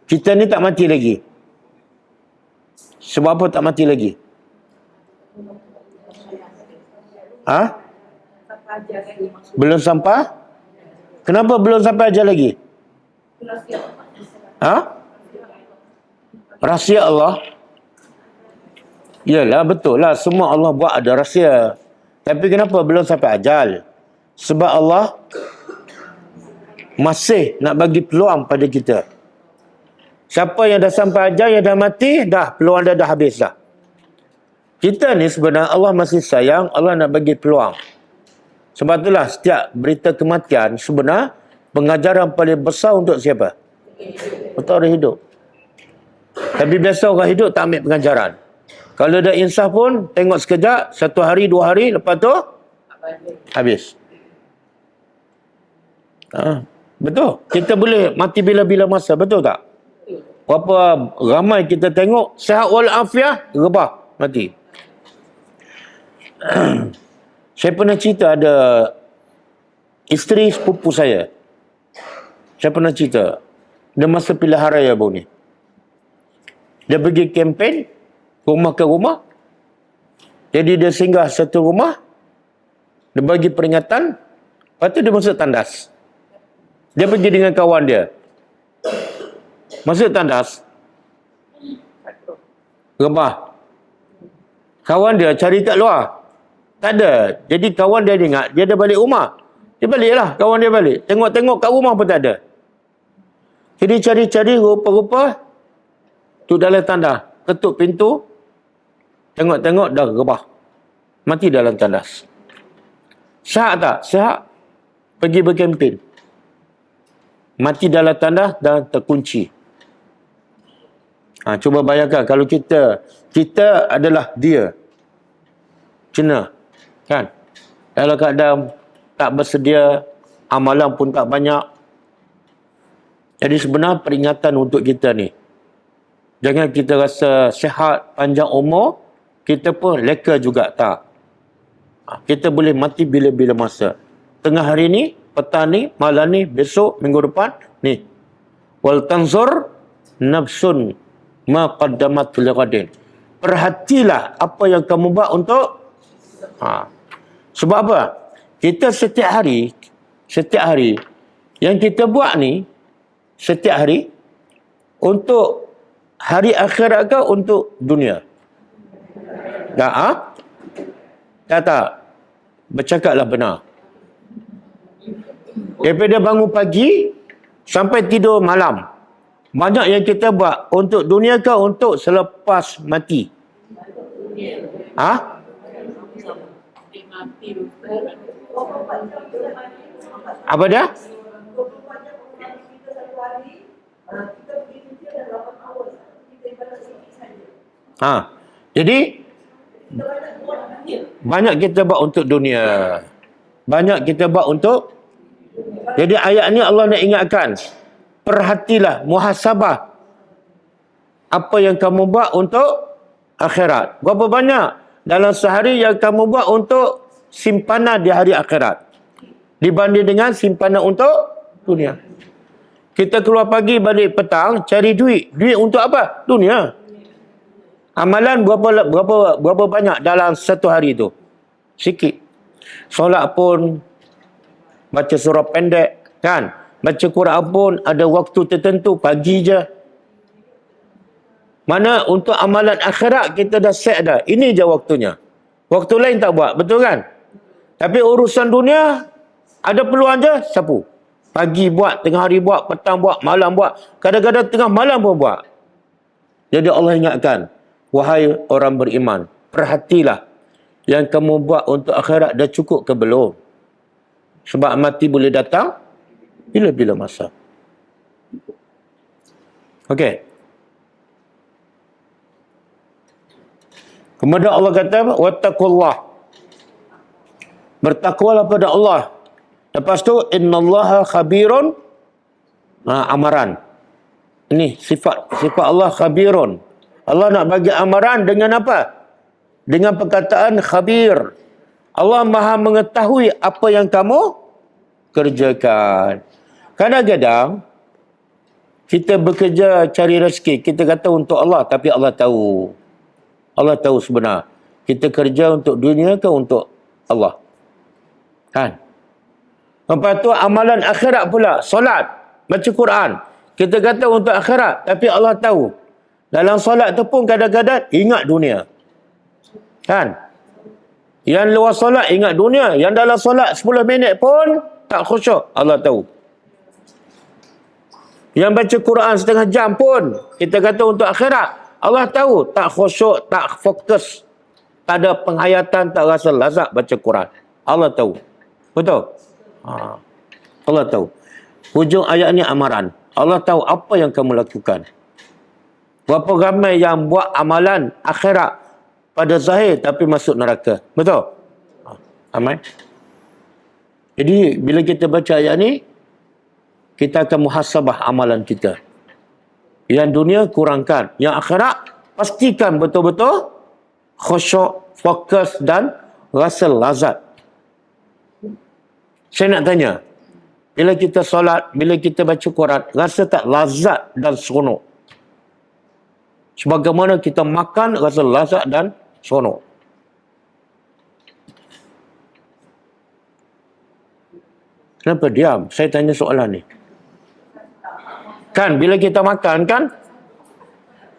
Kita ni tak mati lagi. Sebab apa tak mati lagi? Belum sampai? Kenapa belum sampai ajar lagi? Rahsia Allah. Yalah, betul lah. Semua Allah buat ada rahsia. Tapi kenapa belum sampai ajal? Sebab Allah masih nak bagi peluang pada kita. Siapa yang dah sampai ajal, yang dah mati, dah peluang dia dah habis dah. Kita ni sebenarnya Allah masih sayang, Allah nak bagi peluang. Sebab itulah setiap berita kematian sebenarnya pengajaran paling besar untuk siapa? Untuk orang hidup. Tapi biasa orang hidup tak ambil pengajaran. Kalau dah insaf pun, tengok sekejap, 1 hari, 2 hari, lepas tu habis. Betul. Kita boleh mati bila-bila masa, betul tak? Berapa ramai kita tengok sihat walafiat, rebah, mati. Saya pernah cerita ada isteri sepupu saya. Saya pernah cerita. Dia masa pilihan raya baru ni. Dia pergi kempen, rumah ke rumah. Jadi dia singgah satu rumah. Dia bagi peringatan. Lepas tu dia masuk tandas. Dia pergi dengan kawan dia. Masuk tandas. Rebah. Kawan dia cari kat luar. Tak ada. Jadi kawan dia ingat, dia dah balik rumah. Dia baliklah, kawan dia balik. Tengok-tengok kat rumah pun tak ada. Jadi cari-cari, rupa-rupa tu dalam tandas. Ketuk pintu. Tengok-tengok dah rebah. Mati dalam tandas. Sihat tak? Sihat. Pergi berkempen. Mati dalam tandas dan terkunci. Cuba bayangkan kalau kita adalah dia. Cina. Kan? Dalam keadaan tak bersedia, amalan pun tak banyak. Jadi sebenarnya peringatan untuk kita ni. Jangan kita rasa sihat, panjang umur, kita pun leka juga tak. Kita boleh mati bila-bila masa. Tengah hari ni, petang ni, malam ni, besok, minggu depan, ni. Wal tanzur nafsun ma qaddamat lighadin. Perhatilah apa yang kamu buat untuk sebab apa? Kita setiap hari yang kita buat ni setiap hari untuk hari akhirat ke untuk dunia? Tak. Bercakaplah benar. Daripada bangun pagi sampai tidur malam, banyak yang kita buat untuk dunia ke untuk selepas mati? Apa dia? Jadi banyak kita buat untuk dunia. Banyak kita buat untuk. Jadi ayat ni Allah nak ingatkan. Perhatilah, muhasabah. Apa yang kamu buat untuk akhirat. Berapa banyak dalam sehari yang kamu buat untuk simpanan di hari akhirat. Dibanding dengan simpanan untuk dunia. Kita keluar pagi balik petang cari duit. Duit untuk apa? Dunia. Amalan berapa banyak dalam satu hari tu? Sikit. Solat pun baca surah pendek, kan? Baca Quran pun ada waktu tertentu, pagi je. Mana untuk amalan akhirat kita dah set dah. Ini je waktunya. Waktu lain tak buat, betul kan? Tapi urusan dunia, ada peluang je, sapu. Pagi buat, tengah hari buat, petang buat, malam buat. Kadang-kadang tengah malam pun buat. Jadi Allah ingatkan, wahai orang beriman, perhatilah yang kamu buat untuk akhirat dah cukup ke belum? Sebab mati boleh datang bila-bila masa. Okey. Kemudian Allah kata, wattaqullah. Bertakwalah pada Allah. Lepas tu, innallaha khabirun. Amaran. Ini sifat Allah khabirun. Allah nak bagi amaran dengan apa? Dengan perkataan khabir. Allah maha mengetahui apa yang kamu kerjakan. Kadang-kadang kita bekerja cari rezeki, kita kata untuk Allah, tapi Allah tahu. Allah tahu sebenar. Kita kerja untuk dunia ke untuk Allah? Kan? Lepas tu amalan akhirat pula, solat, baca Quran. Kita kata untuk akhirat, tapi Allah tahu. Dalam solat tu pun kadang-kadang ingat dunia. Kan? Yang luar solat ingat dunia. Yang dalam solat 10 minit pun tak khusyuk. Allah tahu. Yang baca Quran setengah jam pun kita kata untuk akhirat. Allah tahu. Tak khusyuk, tak fokus. Tak ada penghayatan, tak rasa lazat baca Quran. Allah tahu. Betul? Allah tahu. Hujung ayat ni amaran. Allah tahu apa yang kamu lakukan. Berapa ramai yang buat amalan akhirat pada zahir tapi masuk neraka. Betul? Ramai. Jadi bila kita baca ayat ni, kita akan muhasabah amalan kita. Yang dunia kurangkan. Yang akhirat pastikan betul-betul khusyuk, fokus dan rasa lazat. Saya nak tanya, bila kita solat, bila kita baca Quran, rasa tak lazat dan seronok? Sebagaimana kita makan, rasa lazat dan seronok. Kenapa diam? Saya tanya soalan ni. Kan, bila kita makan kan,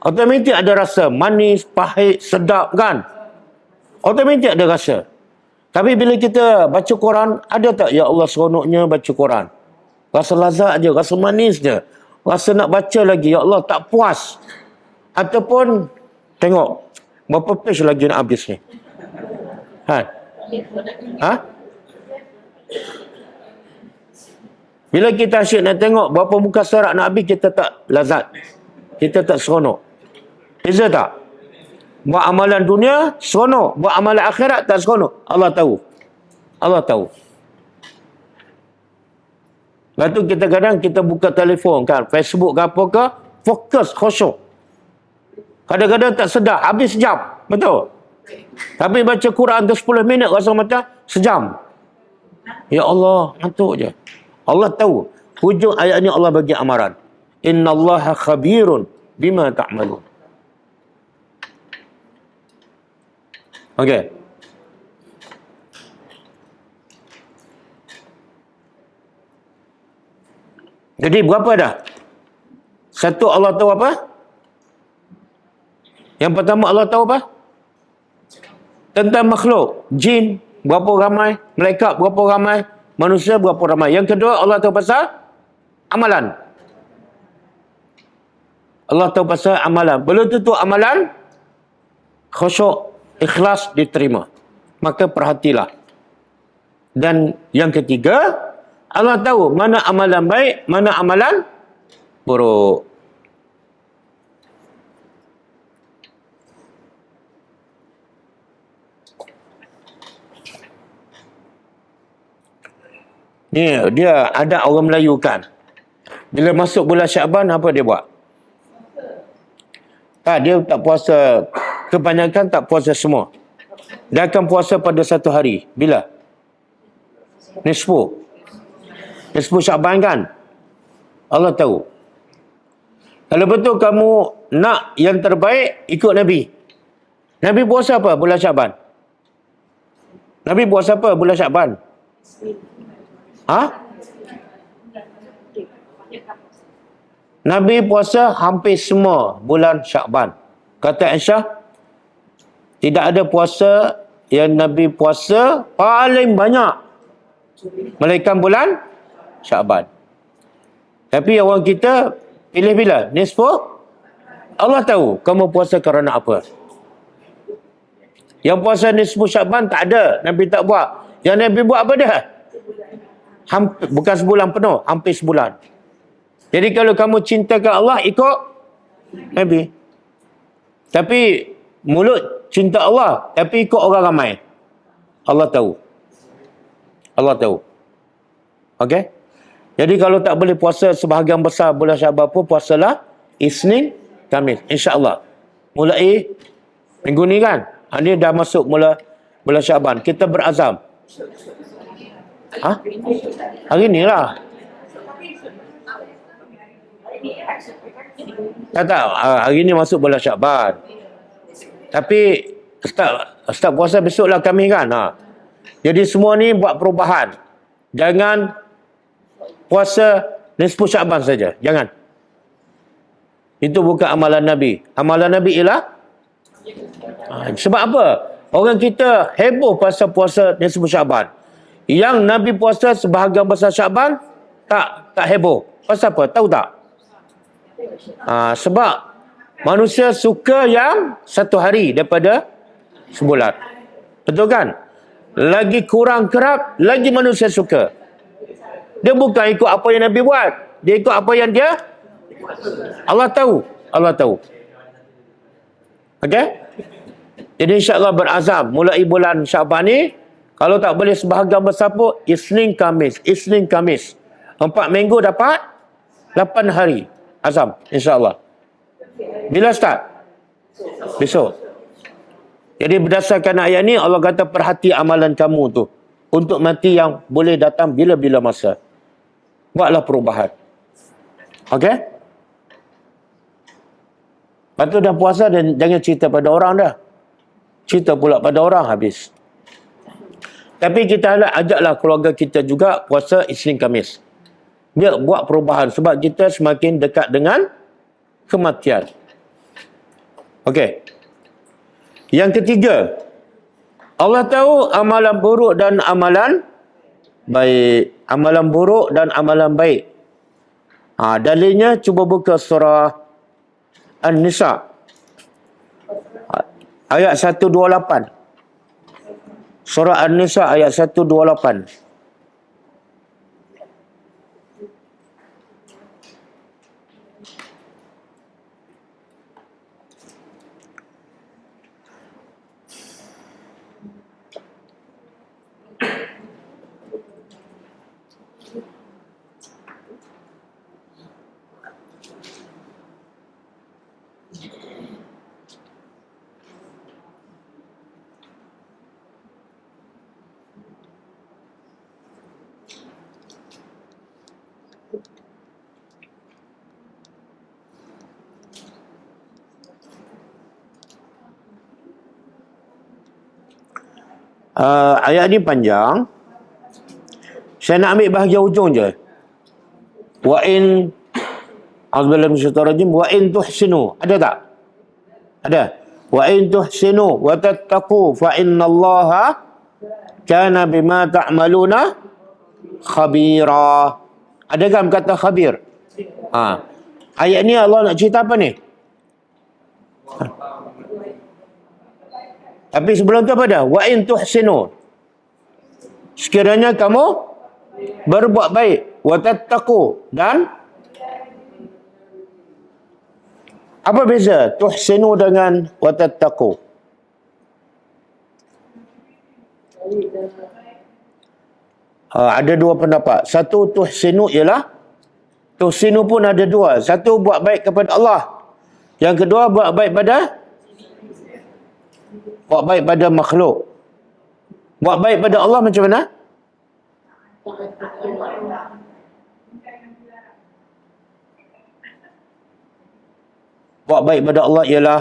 automatik ada rasa manis, pahit, sedap kan? Automatik ada rasa. Tapi bila kita baca Quran, ada tak ya Allah seronoknya baca Quran? Rasa lazat je, rasa manis je. Rasa nak baca lagi, ya Allah tak puas. Ataupun, tengok, berapa page lagi nak habis ni? Ha? Bila kita asyik nak tengok berapa muka surat nak habis, kita tak lazat. Kita tak seronok. Beza tak? Buat amalan dunia, seronok. Buat amalan akhirat, tak seronok. Allah tahu. Allah tahu. Lepas tu kita kadang kita buka telefon kan, Facebook ke apa ke, fokus, khusyuk. Kadang-kadang tak sedar, habis sejam. Betul? Tapi baca Quran tu 10 minit, rasa macam sejam. Ya Allah, ngantuk je. Allah tahu. Hujung ayat ni Allah bagi amaran. Innallaha khabirun bima ta'malun. Okey. Jadi berapa dah? Satu, Allah tahu apa? Yang pertama Allah tahu apa? Tentang makhluk. Jin berapa ramai, malaikat berapa ramai, manusia berapa ramai. Yang kedua Allah tahu pasal amalan. Allah tahu pasal amalan. Belum tentu amalan khusyuk, ikhlas diterima. Maka perhatilah. Dan yang ketiga, Allah tahu mana amalan baik, mana amalan buruk. Ni dia ada orang Melayu kan. Bila masuk bulan Syaban, apa dia buat? Dia tak puasa. Kebanyakan tak puasa semua. Dia akan puasa pada satu hari. Bila? Nisfu Syaban kan? Allah tahu. Kalau betul kamu nak yang terbaik, ikut Nabi. Nabi puasa apa bulan Syaban? Nabi puasa apa bulan Syaban? Nabi puasa hampir semua bulan Syakban. Kata Aisyah, tidak ada puasa yang Nabi puasa paling banyak melainkan bulan Syakban. Tapi orang kita pilih bila? Nisfu. Allah tahu kamu puasa kerana apa. Yang puasa nisfu Syakban tak ada, Nabi tak buat. Yang Nabi buat apa dia? Bukan sebulan penuh, hampir sebulan. Jadi kalau kamu cintakan Allah, ikut Nabi. Tapi mulut cinta Allah, tapi ikut orang ramai. Allah tahu. Allah tahu. Okey? Jadi kalau tak boleh puasa sebahagian besar bulan Syakban pun, puasalah Isnin, Khamis. InsyaAllah. Mulai minggu ni kan? Ini dah masuk mula bulan Syakban. Kita berazam. Hari ni lah. Tak, hari ni masuk bulan Syakban. Tapi start puasa besok lah kami kan. Jadi semua ni buat perubahan. Jangan puasa nisfu Syakban saja. Jangan. Itu bukan amalan Nabi. Amalan Nabi ialah sebab apa? Orang kita heboh pasal puasa nisfu Syakban. Yang Nabi puasa sebahagian besar Syakban tak heboh. Pasal apa? Tahu tak? Sebab manusia suka yang satu hari daripada sebulan. Betul kan? Lagi kurang kerap, lagi manusia suka. Dia bukan ikut apa yang Nabi buat. Dia ikut apa yang dia. Allah tahu. Allah tahu. Okey? Jadi insyaAllah berazam. Mulai bulan Syakban ni, kalau tak boleh sebahagian besar pun, Isnin Khamis. Isnin Khamis. 4 minggu dapat 8 hari. Azam. InsyaAllah. Bila start? Besok. Jadi berdasarkan ayat ni, Allah kata perhati amalan kamu tu. Untuk mati yang boleh datang bila-bila masa. Buatlah perubahan. Okey? Lepas tu dah puasa dan jangan cerita pada orang dah. Cerita pula pada orang habis. Tapi kita ajaklah keluarga kita juga puasa Isnin Khamis. Dia buat perubahan sebab kita semakin dekat dengan kematian. Okey. Yang ketiga, Allah tahu amalan buruk dan amalan baik. Amalan buruk dan amalan baik. Dalilnya cuba buka surah An-Nisa. Ayat 128. Surah An-Nisa ayat 128. Ayat ni panjang. Saya nak ambil bahagian ujung je. Wa in A'udzubillahi minasyaitonir rajim. Wa in tuhsinu. Ada tak? Ada. Wa in tuhsinu wa tattaqu fa innallaha kana bima ta'maluna khabira. Ada kan kata khabir? Ayat ni Allah nak cerita apa ni? Tapi sebelum tu apa dah? Wa in tuhsinu. Sekiranya kamu berbuat baik, wa tattaqu, dan apa beza tuhsinu dengan wa tattaqu? Ada dua pendapat. Satu, tuhsinu ialah, tuhsinu pun ada dua. Satu, buat baik kepada Allah. Yang kedua, buat baik pada makhluk. Buat baik pada Allah macam mana? Buat baik pada Allah ialah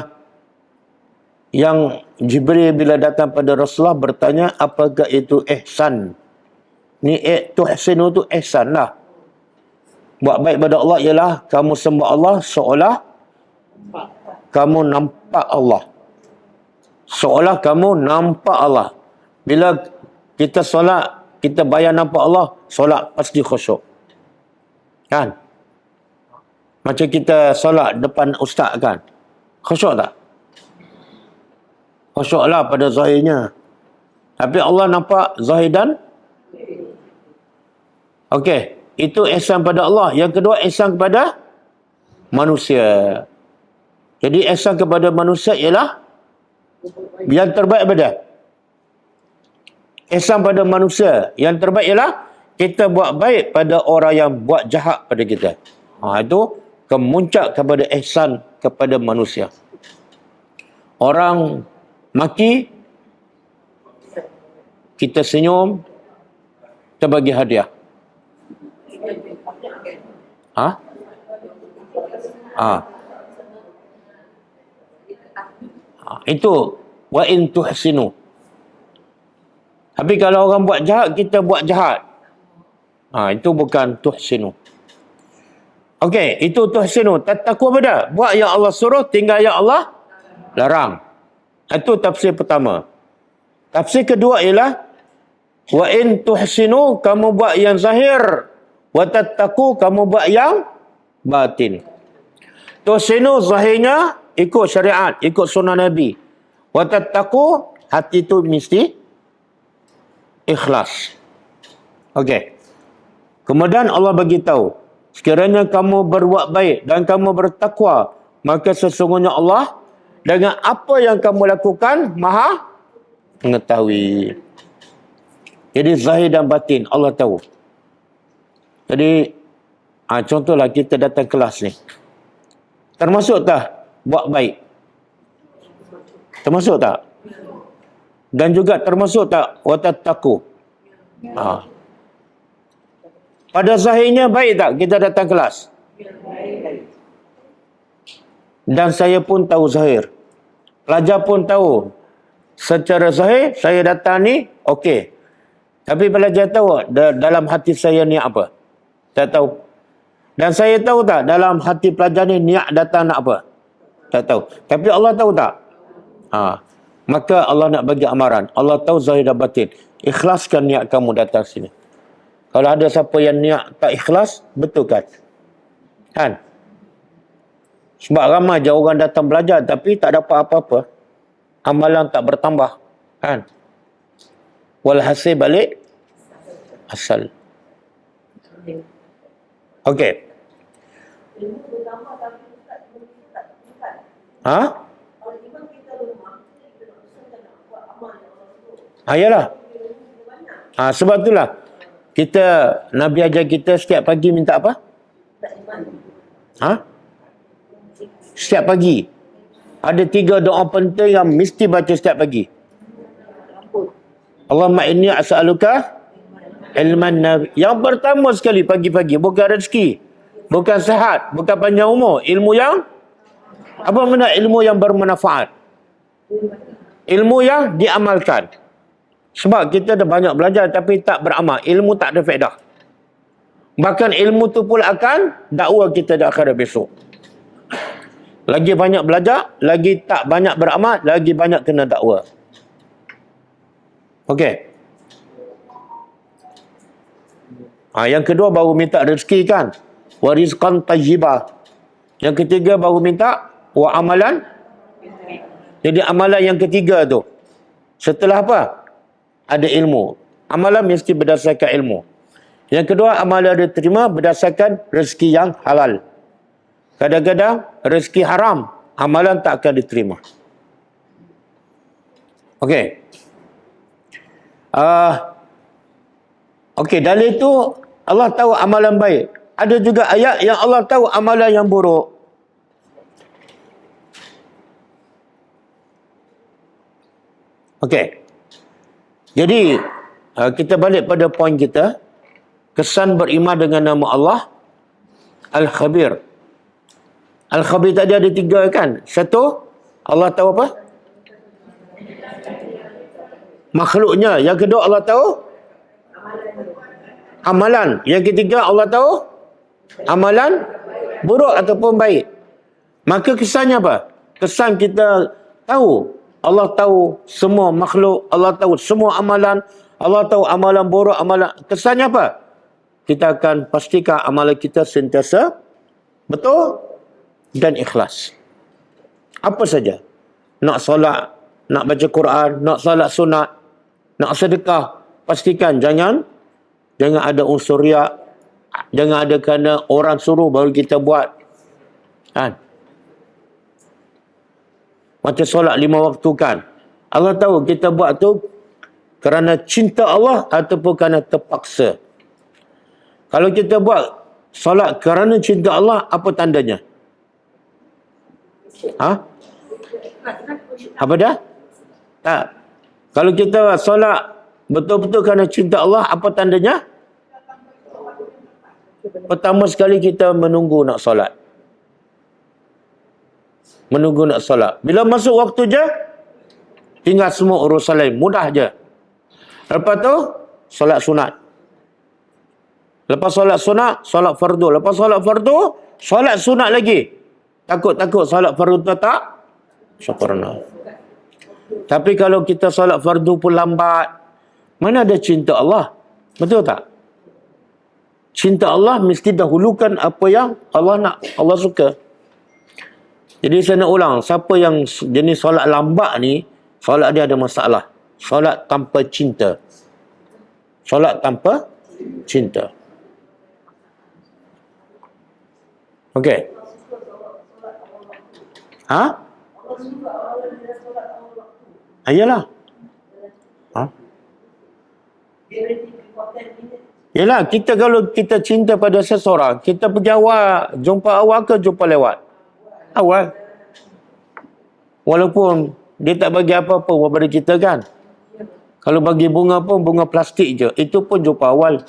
yang Jibril bila datang pada Rasulullah bertanya, apakah itu ihsan? Ni tuhsinu tu ihsan lah. Buat baik pada Allah ialah kamu sembah Allah seolah kamu nampak Allah. Seolah kamu nampak Allah. Bila kita solat, kita bayar nampak Allah, solat pasti khusyuk. Kan? Macam kita solat depan ustaz kan? Khusyuk tak? Khusyuk lah pada zahirnya. Tapi Allah nampak zahir dan okey, itu ihsan pada Allah. Yang kedua, ihsan kepada manusia. Jadi ihsan kepada manusia ialah yang terbaik pada ihsan pada manusia. Yang terbaik ialah kita buat baik pada orang yang buat jahat pada kita. Itu kemuncak kepada ihsan kepada manusia. Orang maki, kita senyum, kita bagi hadiah. Itu wa in tuhsinu. Tapi kalau orang buat jahat, kita buat jahat. Itu bukan tuhsinu. Okey, itu tuhsinu. Tattaqu pada buat yang Allah suruh, tinggal yang Allah larang. Itu tafsir pertama. Tafsir kedua ialah wa in tuhsinu, kamu buat yang zahir, wa tattaqu, kamu buat yang batin. Tuhsinu zahirnya ikut syariat, ikut sunnah Nabi. Wa tattaqu, hati itu mesti ikhlas. Okey. Kemudian Allah bagi tahu, sekiranya kamu berbuat baik dan kamu bertakwa, maka sesungguhnya Allah dengan apa yang kamu lakukan Maha mengetahui. Jadi zahir dan batin Allah tahu. Jadi contohlah kita datang kelas ni, termasuk tak buat baik? Termasuk tak? Dan juga termasuk tak watattaqu? Pada zahirnya baik tak kita datang kelas? Dan saya pun tahu zahir. Pelajar pun tahu. Secara zahir, saya datang ni, okey. Tapi pelajar tahu dalam hati saya ni apa? Tak tahu. Dan saya tahu tak dalam hati pelajar ni niat datang nak apa? Tak tahu. Tapi Allah tahu tak? Maka Allah nak bagi amaran. Allah tahu zahir dan batin. Ikhlaskan niat kamu datang sini. Kalau ada siapa yang niat tak ikhlas, betulkan. Kan? Sebab ramai je orang datang belajar tapi tak dapat apa-apa. Amalan tak bertambah. Kan? Walhasil balik asal. Okey. Yalah. Sebab itulah kita, Nabi ajar kita setiap pagi minta apa? Setiap pagi. Ada 3 doa penting yang mesti baca setiap pagi. Allahumma inni as'aluka ilman nabi. Yang pertama sekali pagi-pagi, bukan rezeki, bukan sihat, bukan panjang umur. Ilmu yang apa makna ilmu yang bermanfaat? Ilmu yang diamalkan. Sebab kita dah banyak belajar tapi tak beramal, ilmu tak ada faedah. Bahkan ilmu tu pula akan dakwah kita di akhirat besok. Lagi banyak belajar, lagi tak banyak beramal, lagi banyak kena dakwah. Okey. Yang kedua baru minta rezeki kan. Wa rizqan tayyibah. Yang ketiga baru minta wa amalan. Jadi amalan yang ketiga tu, setelah apa? Ada ilmu. Amalan mesti berdasarkan ilmu. Yang kedua, amalan diterima berdasarkan rezeki yang halal. Kadang-kadang rezeki haram, amalan tak akan diterima. Okey. Okey, dalil itu Allah tahu amalan baik. Ada juga ayat yang Allah tahu amalan yang buruk. Okey. Jadi, kita balik pada poin kita. Kesan beriman dengan nama Allah Al-Khabir. Al-Khabir tadi ada 3 kan? Satu, Allah tahu apa? Makhluknya. Yang kedua, Allah tahu amalan. Yang ketiga, Allah tahu amalan buruk ataupun baik. Maka kesannya apa? Kesan kita tahu, Allah tahu semua makhluk, Allah tahu semua amalan, Allah tahu amalan buruk, amalan. Kesannya apa? Kita akan pastikan amalan kita sentiasa betul dan ikhlas. Apa saja. Nak solat, nak baca Quran, nak solat sunat, nak sedekah, pastikan jangan ada unsur riak, jangan ada kerana orang suruh baru kita buat. Kan? Macam solat 5 waktu kan. Allah tahu kita buat tu kerana cinta Allah ataupun kerana terpaksa. Kalau kita buat solat kerana cinta Allah, apa tandanya? Apa dah? Tak. Kalau kita solat betul-betul kerana cinta Allah, apa tandanya? Pertama sekali kita menunggu nak solat. Menunggu nak solat. Bila masuk waktu je, tinggal semua urusan lain. Mudah je. Lepas tu, solat sunat. Lepas solat sunat, solat fardu. Lepas solat fardu, solat sunat lagi. Takut solat fardu tu tak sempurna. Tapi kalau kita solat fardu pun lambat, mana ada cinta Allah? Betul tak? Cinta Allah mesti dahulukan apa yang Allah nak, Allah suka. Jadi saya nak ulang, siapa yang jenis solat lambat ni, solat dia ada masalah. Solat tanpa cinta. Solat tanpa cinta. Okey. Ayalah. Yalah, kita kalau kita cinta pada seseorang, kita pergi awal, jumpa awal ke jumpa lewat? Awal. Walaupun dia tak bagi apa-apa kepada kita kan. Kalau bagi bunga pun bunga plastik je. Itu pun jumpa awal.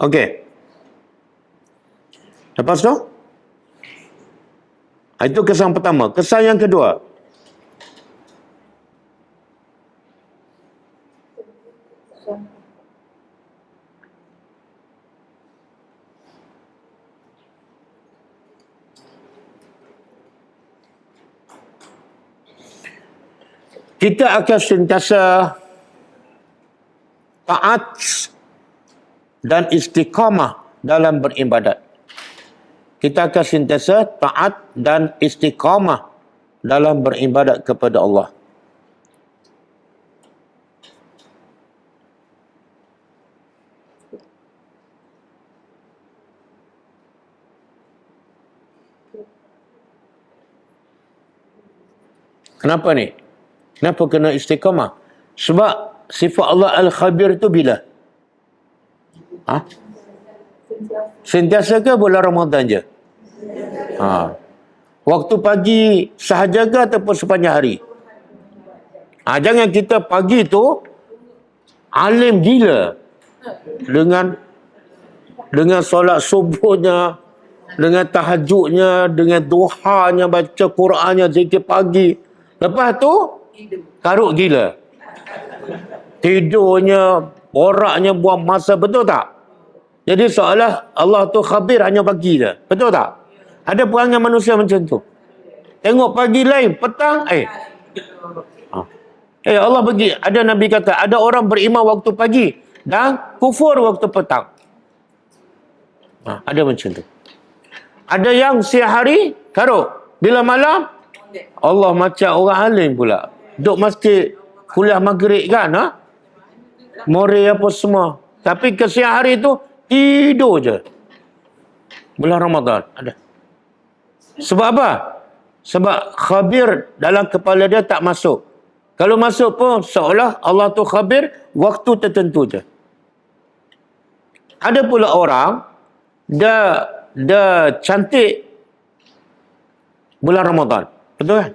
Okey. Lepas tu? Itu kesan pertama. Kesan yang kedua. Kita akan sentiasa taat dan istiqamah dalam beribadat. Kita akan sentiasa taat dan istiqamah dalam beribadat kepada Allah. Kenapa ni? Kenapa kena istiqamah? Sebab sifat Allah Al-Khabir itu bila? Sentiasa ke bulan Ramadan je? Waktu pagi sahaja ke ataupun sepanjang hari? Jangan kita pagi tu alim gila dengan solat subuhnya, dengan tahajudnya, dengan duhanya, baca Qurannya, zikir pagi. Lepas tu karuk gila. Tidurnya, boraknya, buang masa, betul tak? Jadi seolah Allah tu khabir hanya pagi je. Betul tak? Ada perangai manusia macam tu. Tengok pagi lain, petang, Allah bagi, ada Nabi kata, ada orang beriman waktu pagi dan kufur waktu petang. Ada macam tu. Ada yang siang hari, karuk. Bila malam, Allah macam orang alim pula. Duk masjid, kuliah maghrib kan, more apa semua. Tapi ke siang hari tu, tidur je. Bulan Ramadan, ada. Sebab apa? Sebab khabir dalam kepala dia tak masuk. Kalau masuk pun seolah Allah tu khabir waktu tertentu je. Ada pula orang dah cantik bulan Ramadan. Betul kan?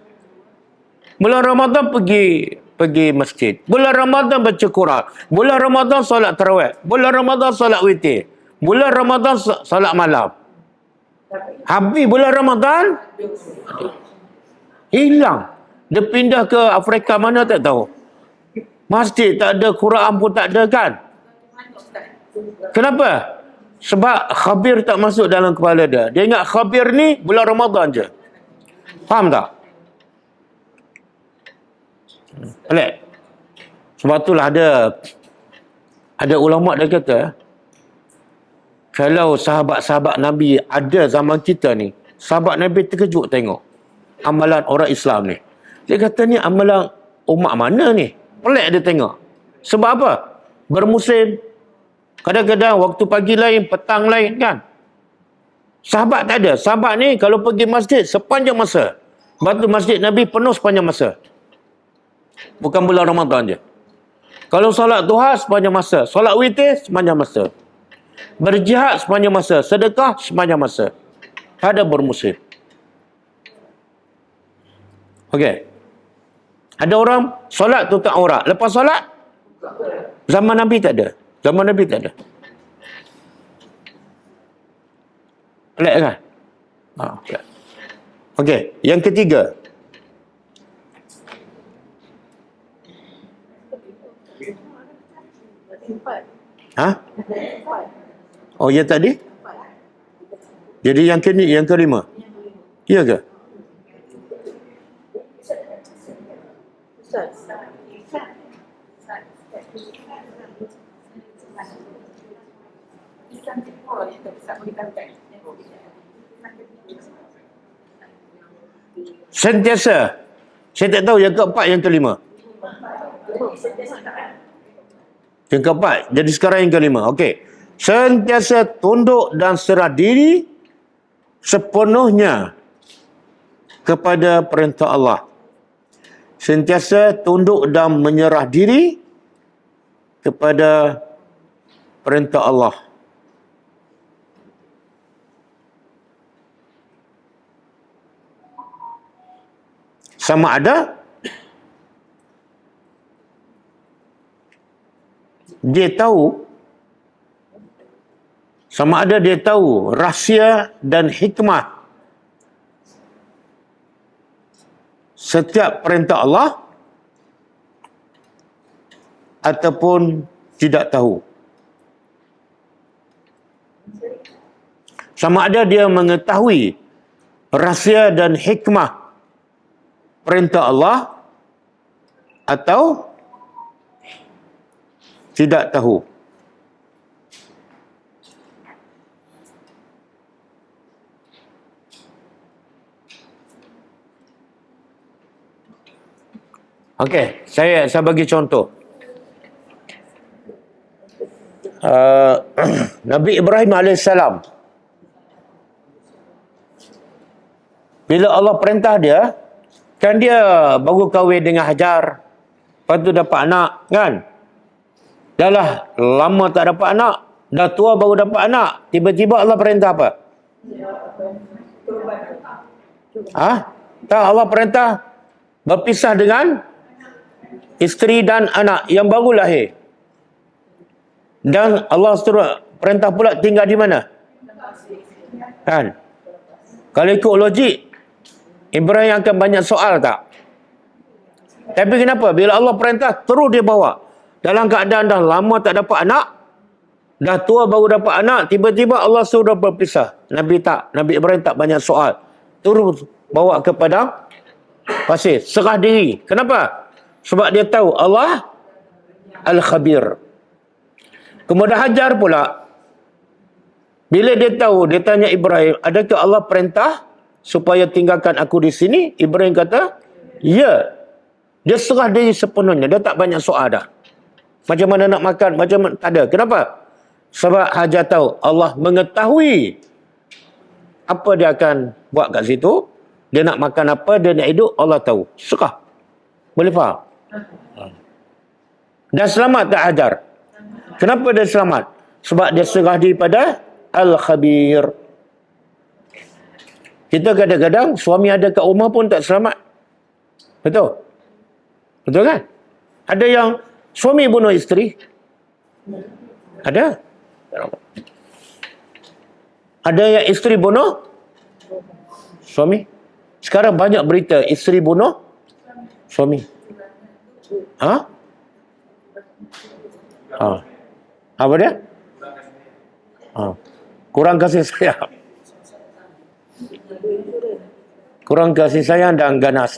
Bulan Ramadan pergi masjid. Bulan Ramadan baca Quran. Bulan Ramadan solat tarawih. Bulan Ramadan solat witir. Bulan Ramadan solat malam. Habis bulan Ramadan, hilang. Dia pindah ke Afrika mana tak tahu. Masjid tak ada, Quran pun tak ada kan? Kenapa? Sebab khabir tak masuk dalam kepala dia. Dia ingat khabir ni bulan Ramadan je. Faham tak? Pelik. Sebab itulah ada ulama' dia kata, kalau sahabat-sahabat Nabi ada zaman kita ni, sahabat Nabi terkejut tengok amalan orang Islam ni. Dia kata ni amalan umat mana ni? Pelik dia tengok. Sebab apa? Bermusim. Kadang-kadang waktu pagi lain, petang lain kan. Sahabat tak ada. Sahabat ni kalau pergi masjid sepanjang masa. Batu masjid Nabi penuh sepanjang masa. Bukan bulan Ramadan je. Kalau solat duha sepanjang masa. Solat witir sepanjang masa. Berjihad sepanjang masa. Sedekah sepanjang masa. Ada bermusim. Okey. Ada orang solat tutup aurat. Lepas solat, zaman Nabi tak ada. Zaman Nabi tak ada. Pelik kan? Pelik. Okey, yang ketiga. Oh, ya tadi? Jadi yang kelima. Ya ke? Sentiasa. Saya tak tahu yang keempat, yang kelima. Yang keempat. Jadi sekarang yang kelima. Okey. Sentiasa tunduk dan serah diri sepenuhnya kepada perintah Allah. Sentiasa tunduk dan menyerah diri kepada perintah Allah. Sama ada dia tahu, sama ada dia tahu rahsia dan hikmah setiap perintah Allah ataupun tidak tahu. Sama ada dia mengetahui rahsia dan hikmah perintah Allah atau tidak tahu. Okey, saya bagi contoh. Nabi Ibrahim AS, bila Allah perintah dia, kan dia baru kahwin dengan Hajar, lepas tu dapat anak kan. Dah lah lama tak dapat anak, dah tua baru dapat anak, tiba-tiba Allah perintah apa? Tak, Allah perintah berpisah dengan isteri dan anak yang baru lahir. Dan Allah suruh perintah pula tinggal di mana? Kan? Kalau ikut logik, Ibrahim akan banyak soal tak? Tapi kenapa? Bila Allah perintah, terus dia bawa. Dalam keadaan dah lama tak dapat anak, dah tua baru dapat anak, tiba-tiba Allah suruh berpisah. Nabi tak. Nabi Ibrahim tak banyak soal. Terus bawa ke padang pasir. Serah diri. Kenapa? Sebab dia tahu Allah Al-Khabir. Kemudian Hajar pula, bila dia tahu, dia tanya Ibrahim, adakah Allah perintah supaya tinggalkan aku di sini? Ibrahim kata, ya. Dia serah diri sepenuhnya. Dia tak banyak soal dah. Macam mana nak makan, macam mana, tak ada. Kenapa? Sebab Hajar tahu Allah mengetahui apa dia akan buat kat situ. Dia nak makan apa, dia nak hidup, Allah tahu. Serah. Boleh faham? Dan selamat tak Hajar? Kenapa dia selamat? Sebab dia serah diri pada Al-Khabir. Kita kadang-kadang suami ada kat rumah pun tak selamat. Betul? Betul kan? Ada yang suami bunuh isteri. Ada. Ada yang isteri bunuh suami. Sekarang banyak berita isteri bunuh suami. Apa dia? Kurang kasih sayang. Kurang kasih sayang dan ganas.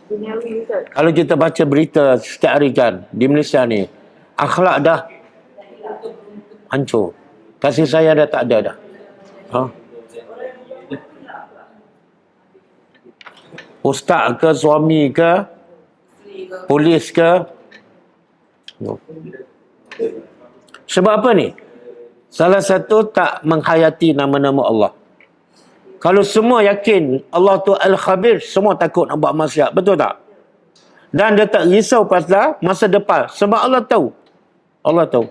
Duniawi Ustaz. Kalau kita baca berita setiap hari kan, di Malaysia ni, akhlak dah hancur. Kasih sayang dah tak ada dah. Ustaz ke, suami ke, polis ke. Sebab apa ni? Salah satu tak menghayati nama-nama Allah. Kalau semua yakin Allah tu Al-Khabir, semua takut nak buat maksiat. Betul tak? Dan dia tak risau pasal masa depan. Sebab Allah tahu. Allah tahu.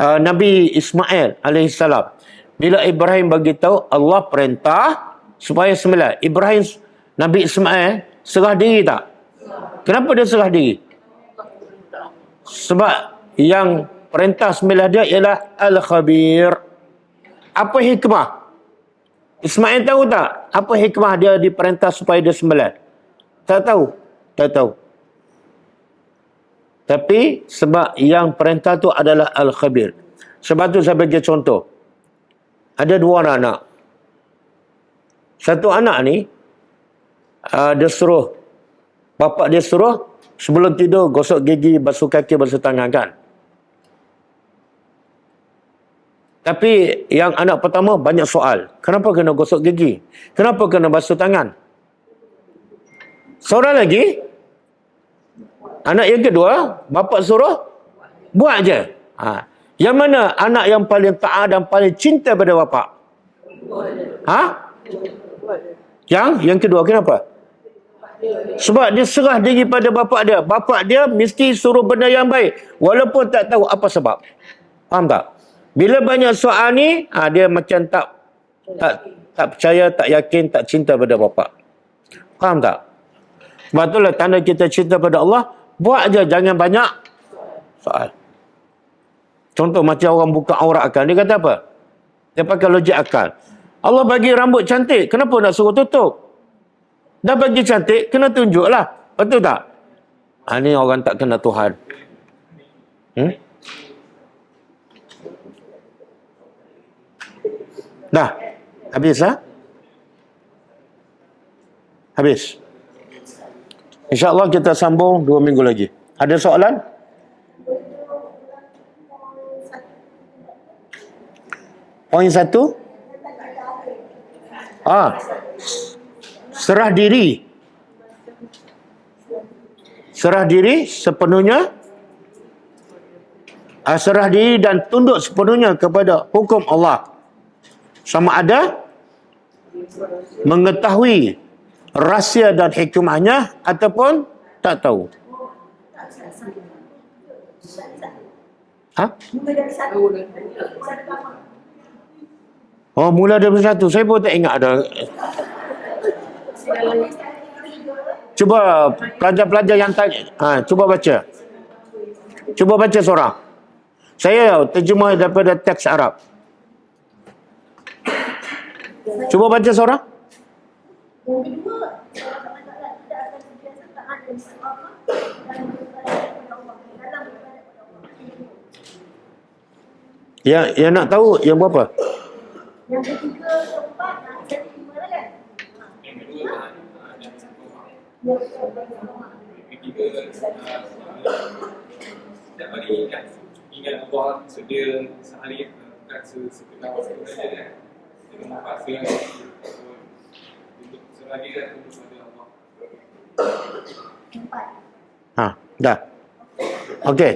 Nabi Ismail alaihissalam, bila Ibrahim bagi tahu, Allah perintah supaya sembelih. Nabi Ismail serah diri tak? Kenapa dia serah diri? Sebab yang perintah sembelih dia ialah Al-Khabir. Apa hikmah? Ismail tahu tak apa hikmah dia diperintah supaya dia sembelih? Tak tahu. Tak tahu. Tapi sebab yang perintah tu adalah Al-Khabir. Sebab tu saya bagi contoh. Ada dua anak. Satu anak ni, dia suruh, bapak dia suruh, sebelum tidur gosok gigi, basuh kaki, basuh tangan kan. Tapi yang anak pertama banyak soal. Kenapa kena gosok gigi? Kenapa kena basuh tangan? Seorang lagi, anak yang kedua, bapak suruh, buat je. Yang mana anak yang paling taat dan paling cinta pada bapak? Yang kedua, kenapa? Sebab dia serah diri pada bapak dia. Bapak dia mesti suruh benda yang baik, walaupun tak tahu apa sebab. Faham tak? Bila banyak soal ni, dia macam tak percaya, tak yakin, tak cinta pada bapak. Faham tak? Sebab itulah tanda kita cinta pada Allah, buat je, jangan banyak soal. Contoh macam orang buka aurat akal, dia kata apa? Dia pakai logik akal. Allah bagi rambut cantik, kenapa nak suruh tutup? Dah bagi cantik, kena tunjuklah. Betul tak? Ni orang tak kenal Tuhan. Dah? Habis lah? Habis. InsyaAllah kita sambung 2 minggu lagi. Ada soalan? Poin 1. Serah diri. Serah diri sepenuhnya. Serah diri dan tunduk sepenuhnya kepada hukum Allah. Sama ada mengetahui rahsia dan hikmahnya ataupun tak tahu. Mula dari 1. Saya pun tak ingat ada. Cuba pelajar-pelajar yang tanya. Cuba baca. Cuba baca seorang. Saya terjemah daripada teks Arab. Cuba baca seorang. Yang nak tahu yang berapa? Yang ketiga, keempat, jadi 5 lah kan? Yang kedua, setiap hari ingat Allah sedia sehari, bukan sekedar sebenarnya kan? Dia memaksa untuk selagi dan untuk pada Allah. Dah. Okey.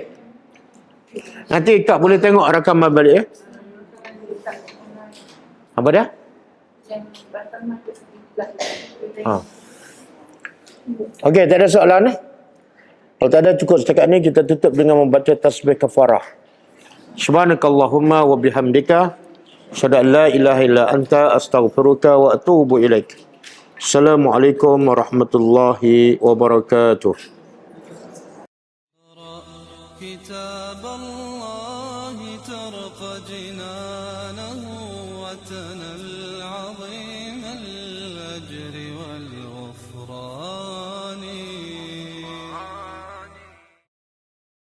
Nanti Kak boleh tengok rakaman balik ya. Apa dia? Okey, tak ada soalan ni? Kalau tak ada, cukup setakat ni. Kita tutup dengan membaca tasbih kafarah. Subhanakallahumma wa bihamdika asyhadu an la ilaha illa anta astaghfiruka wa atubu ilaik. Assalamualaikum warahmatullahi wabarakatuh.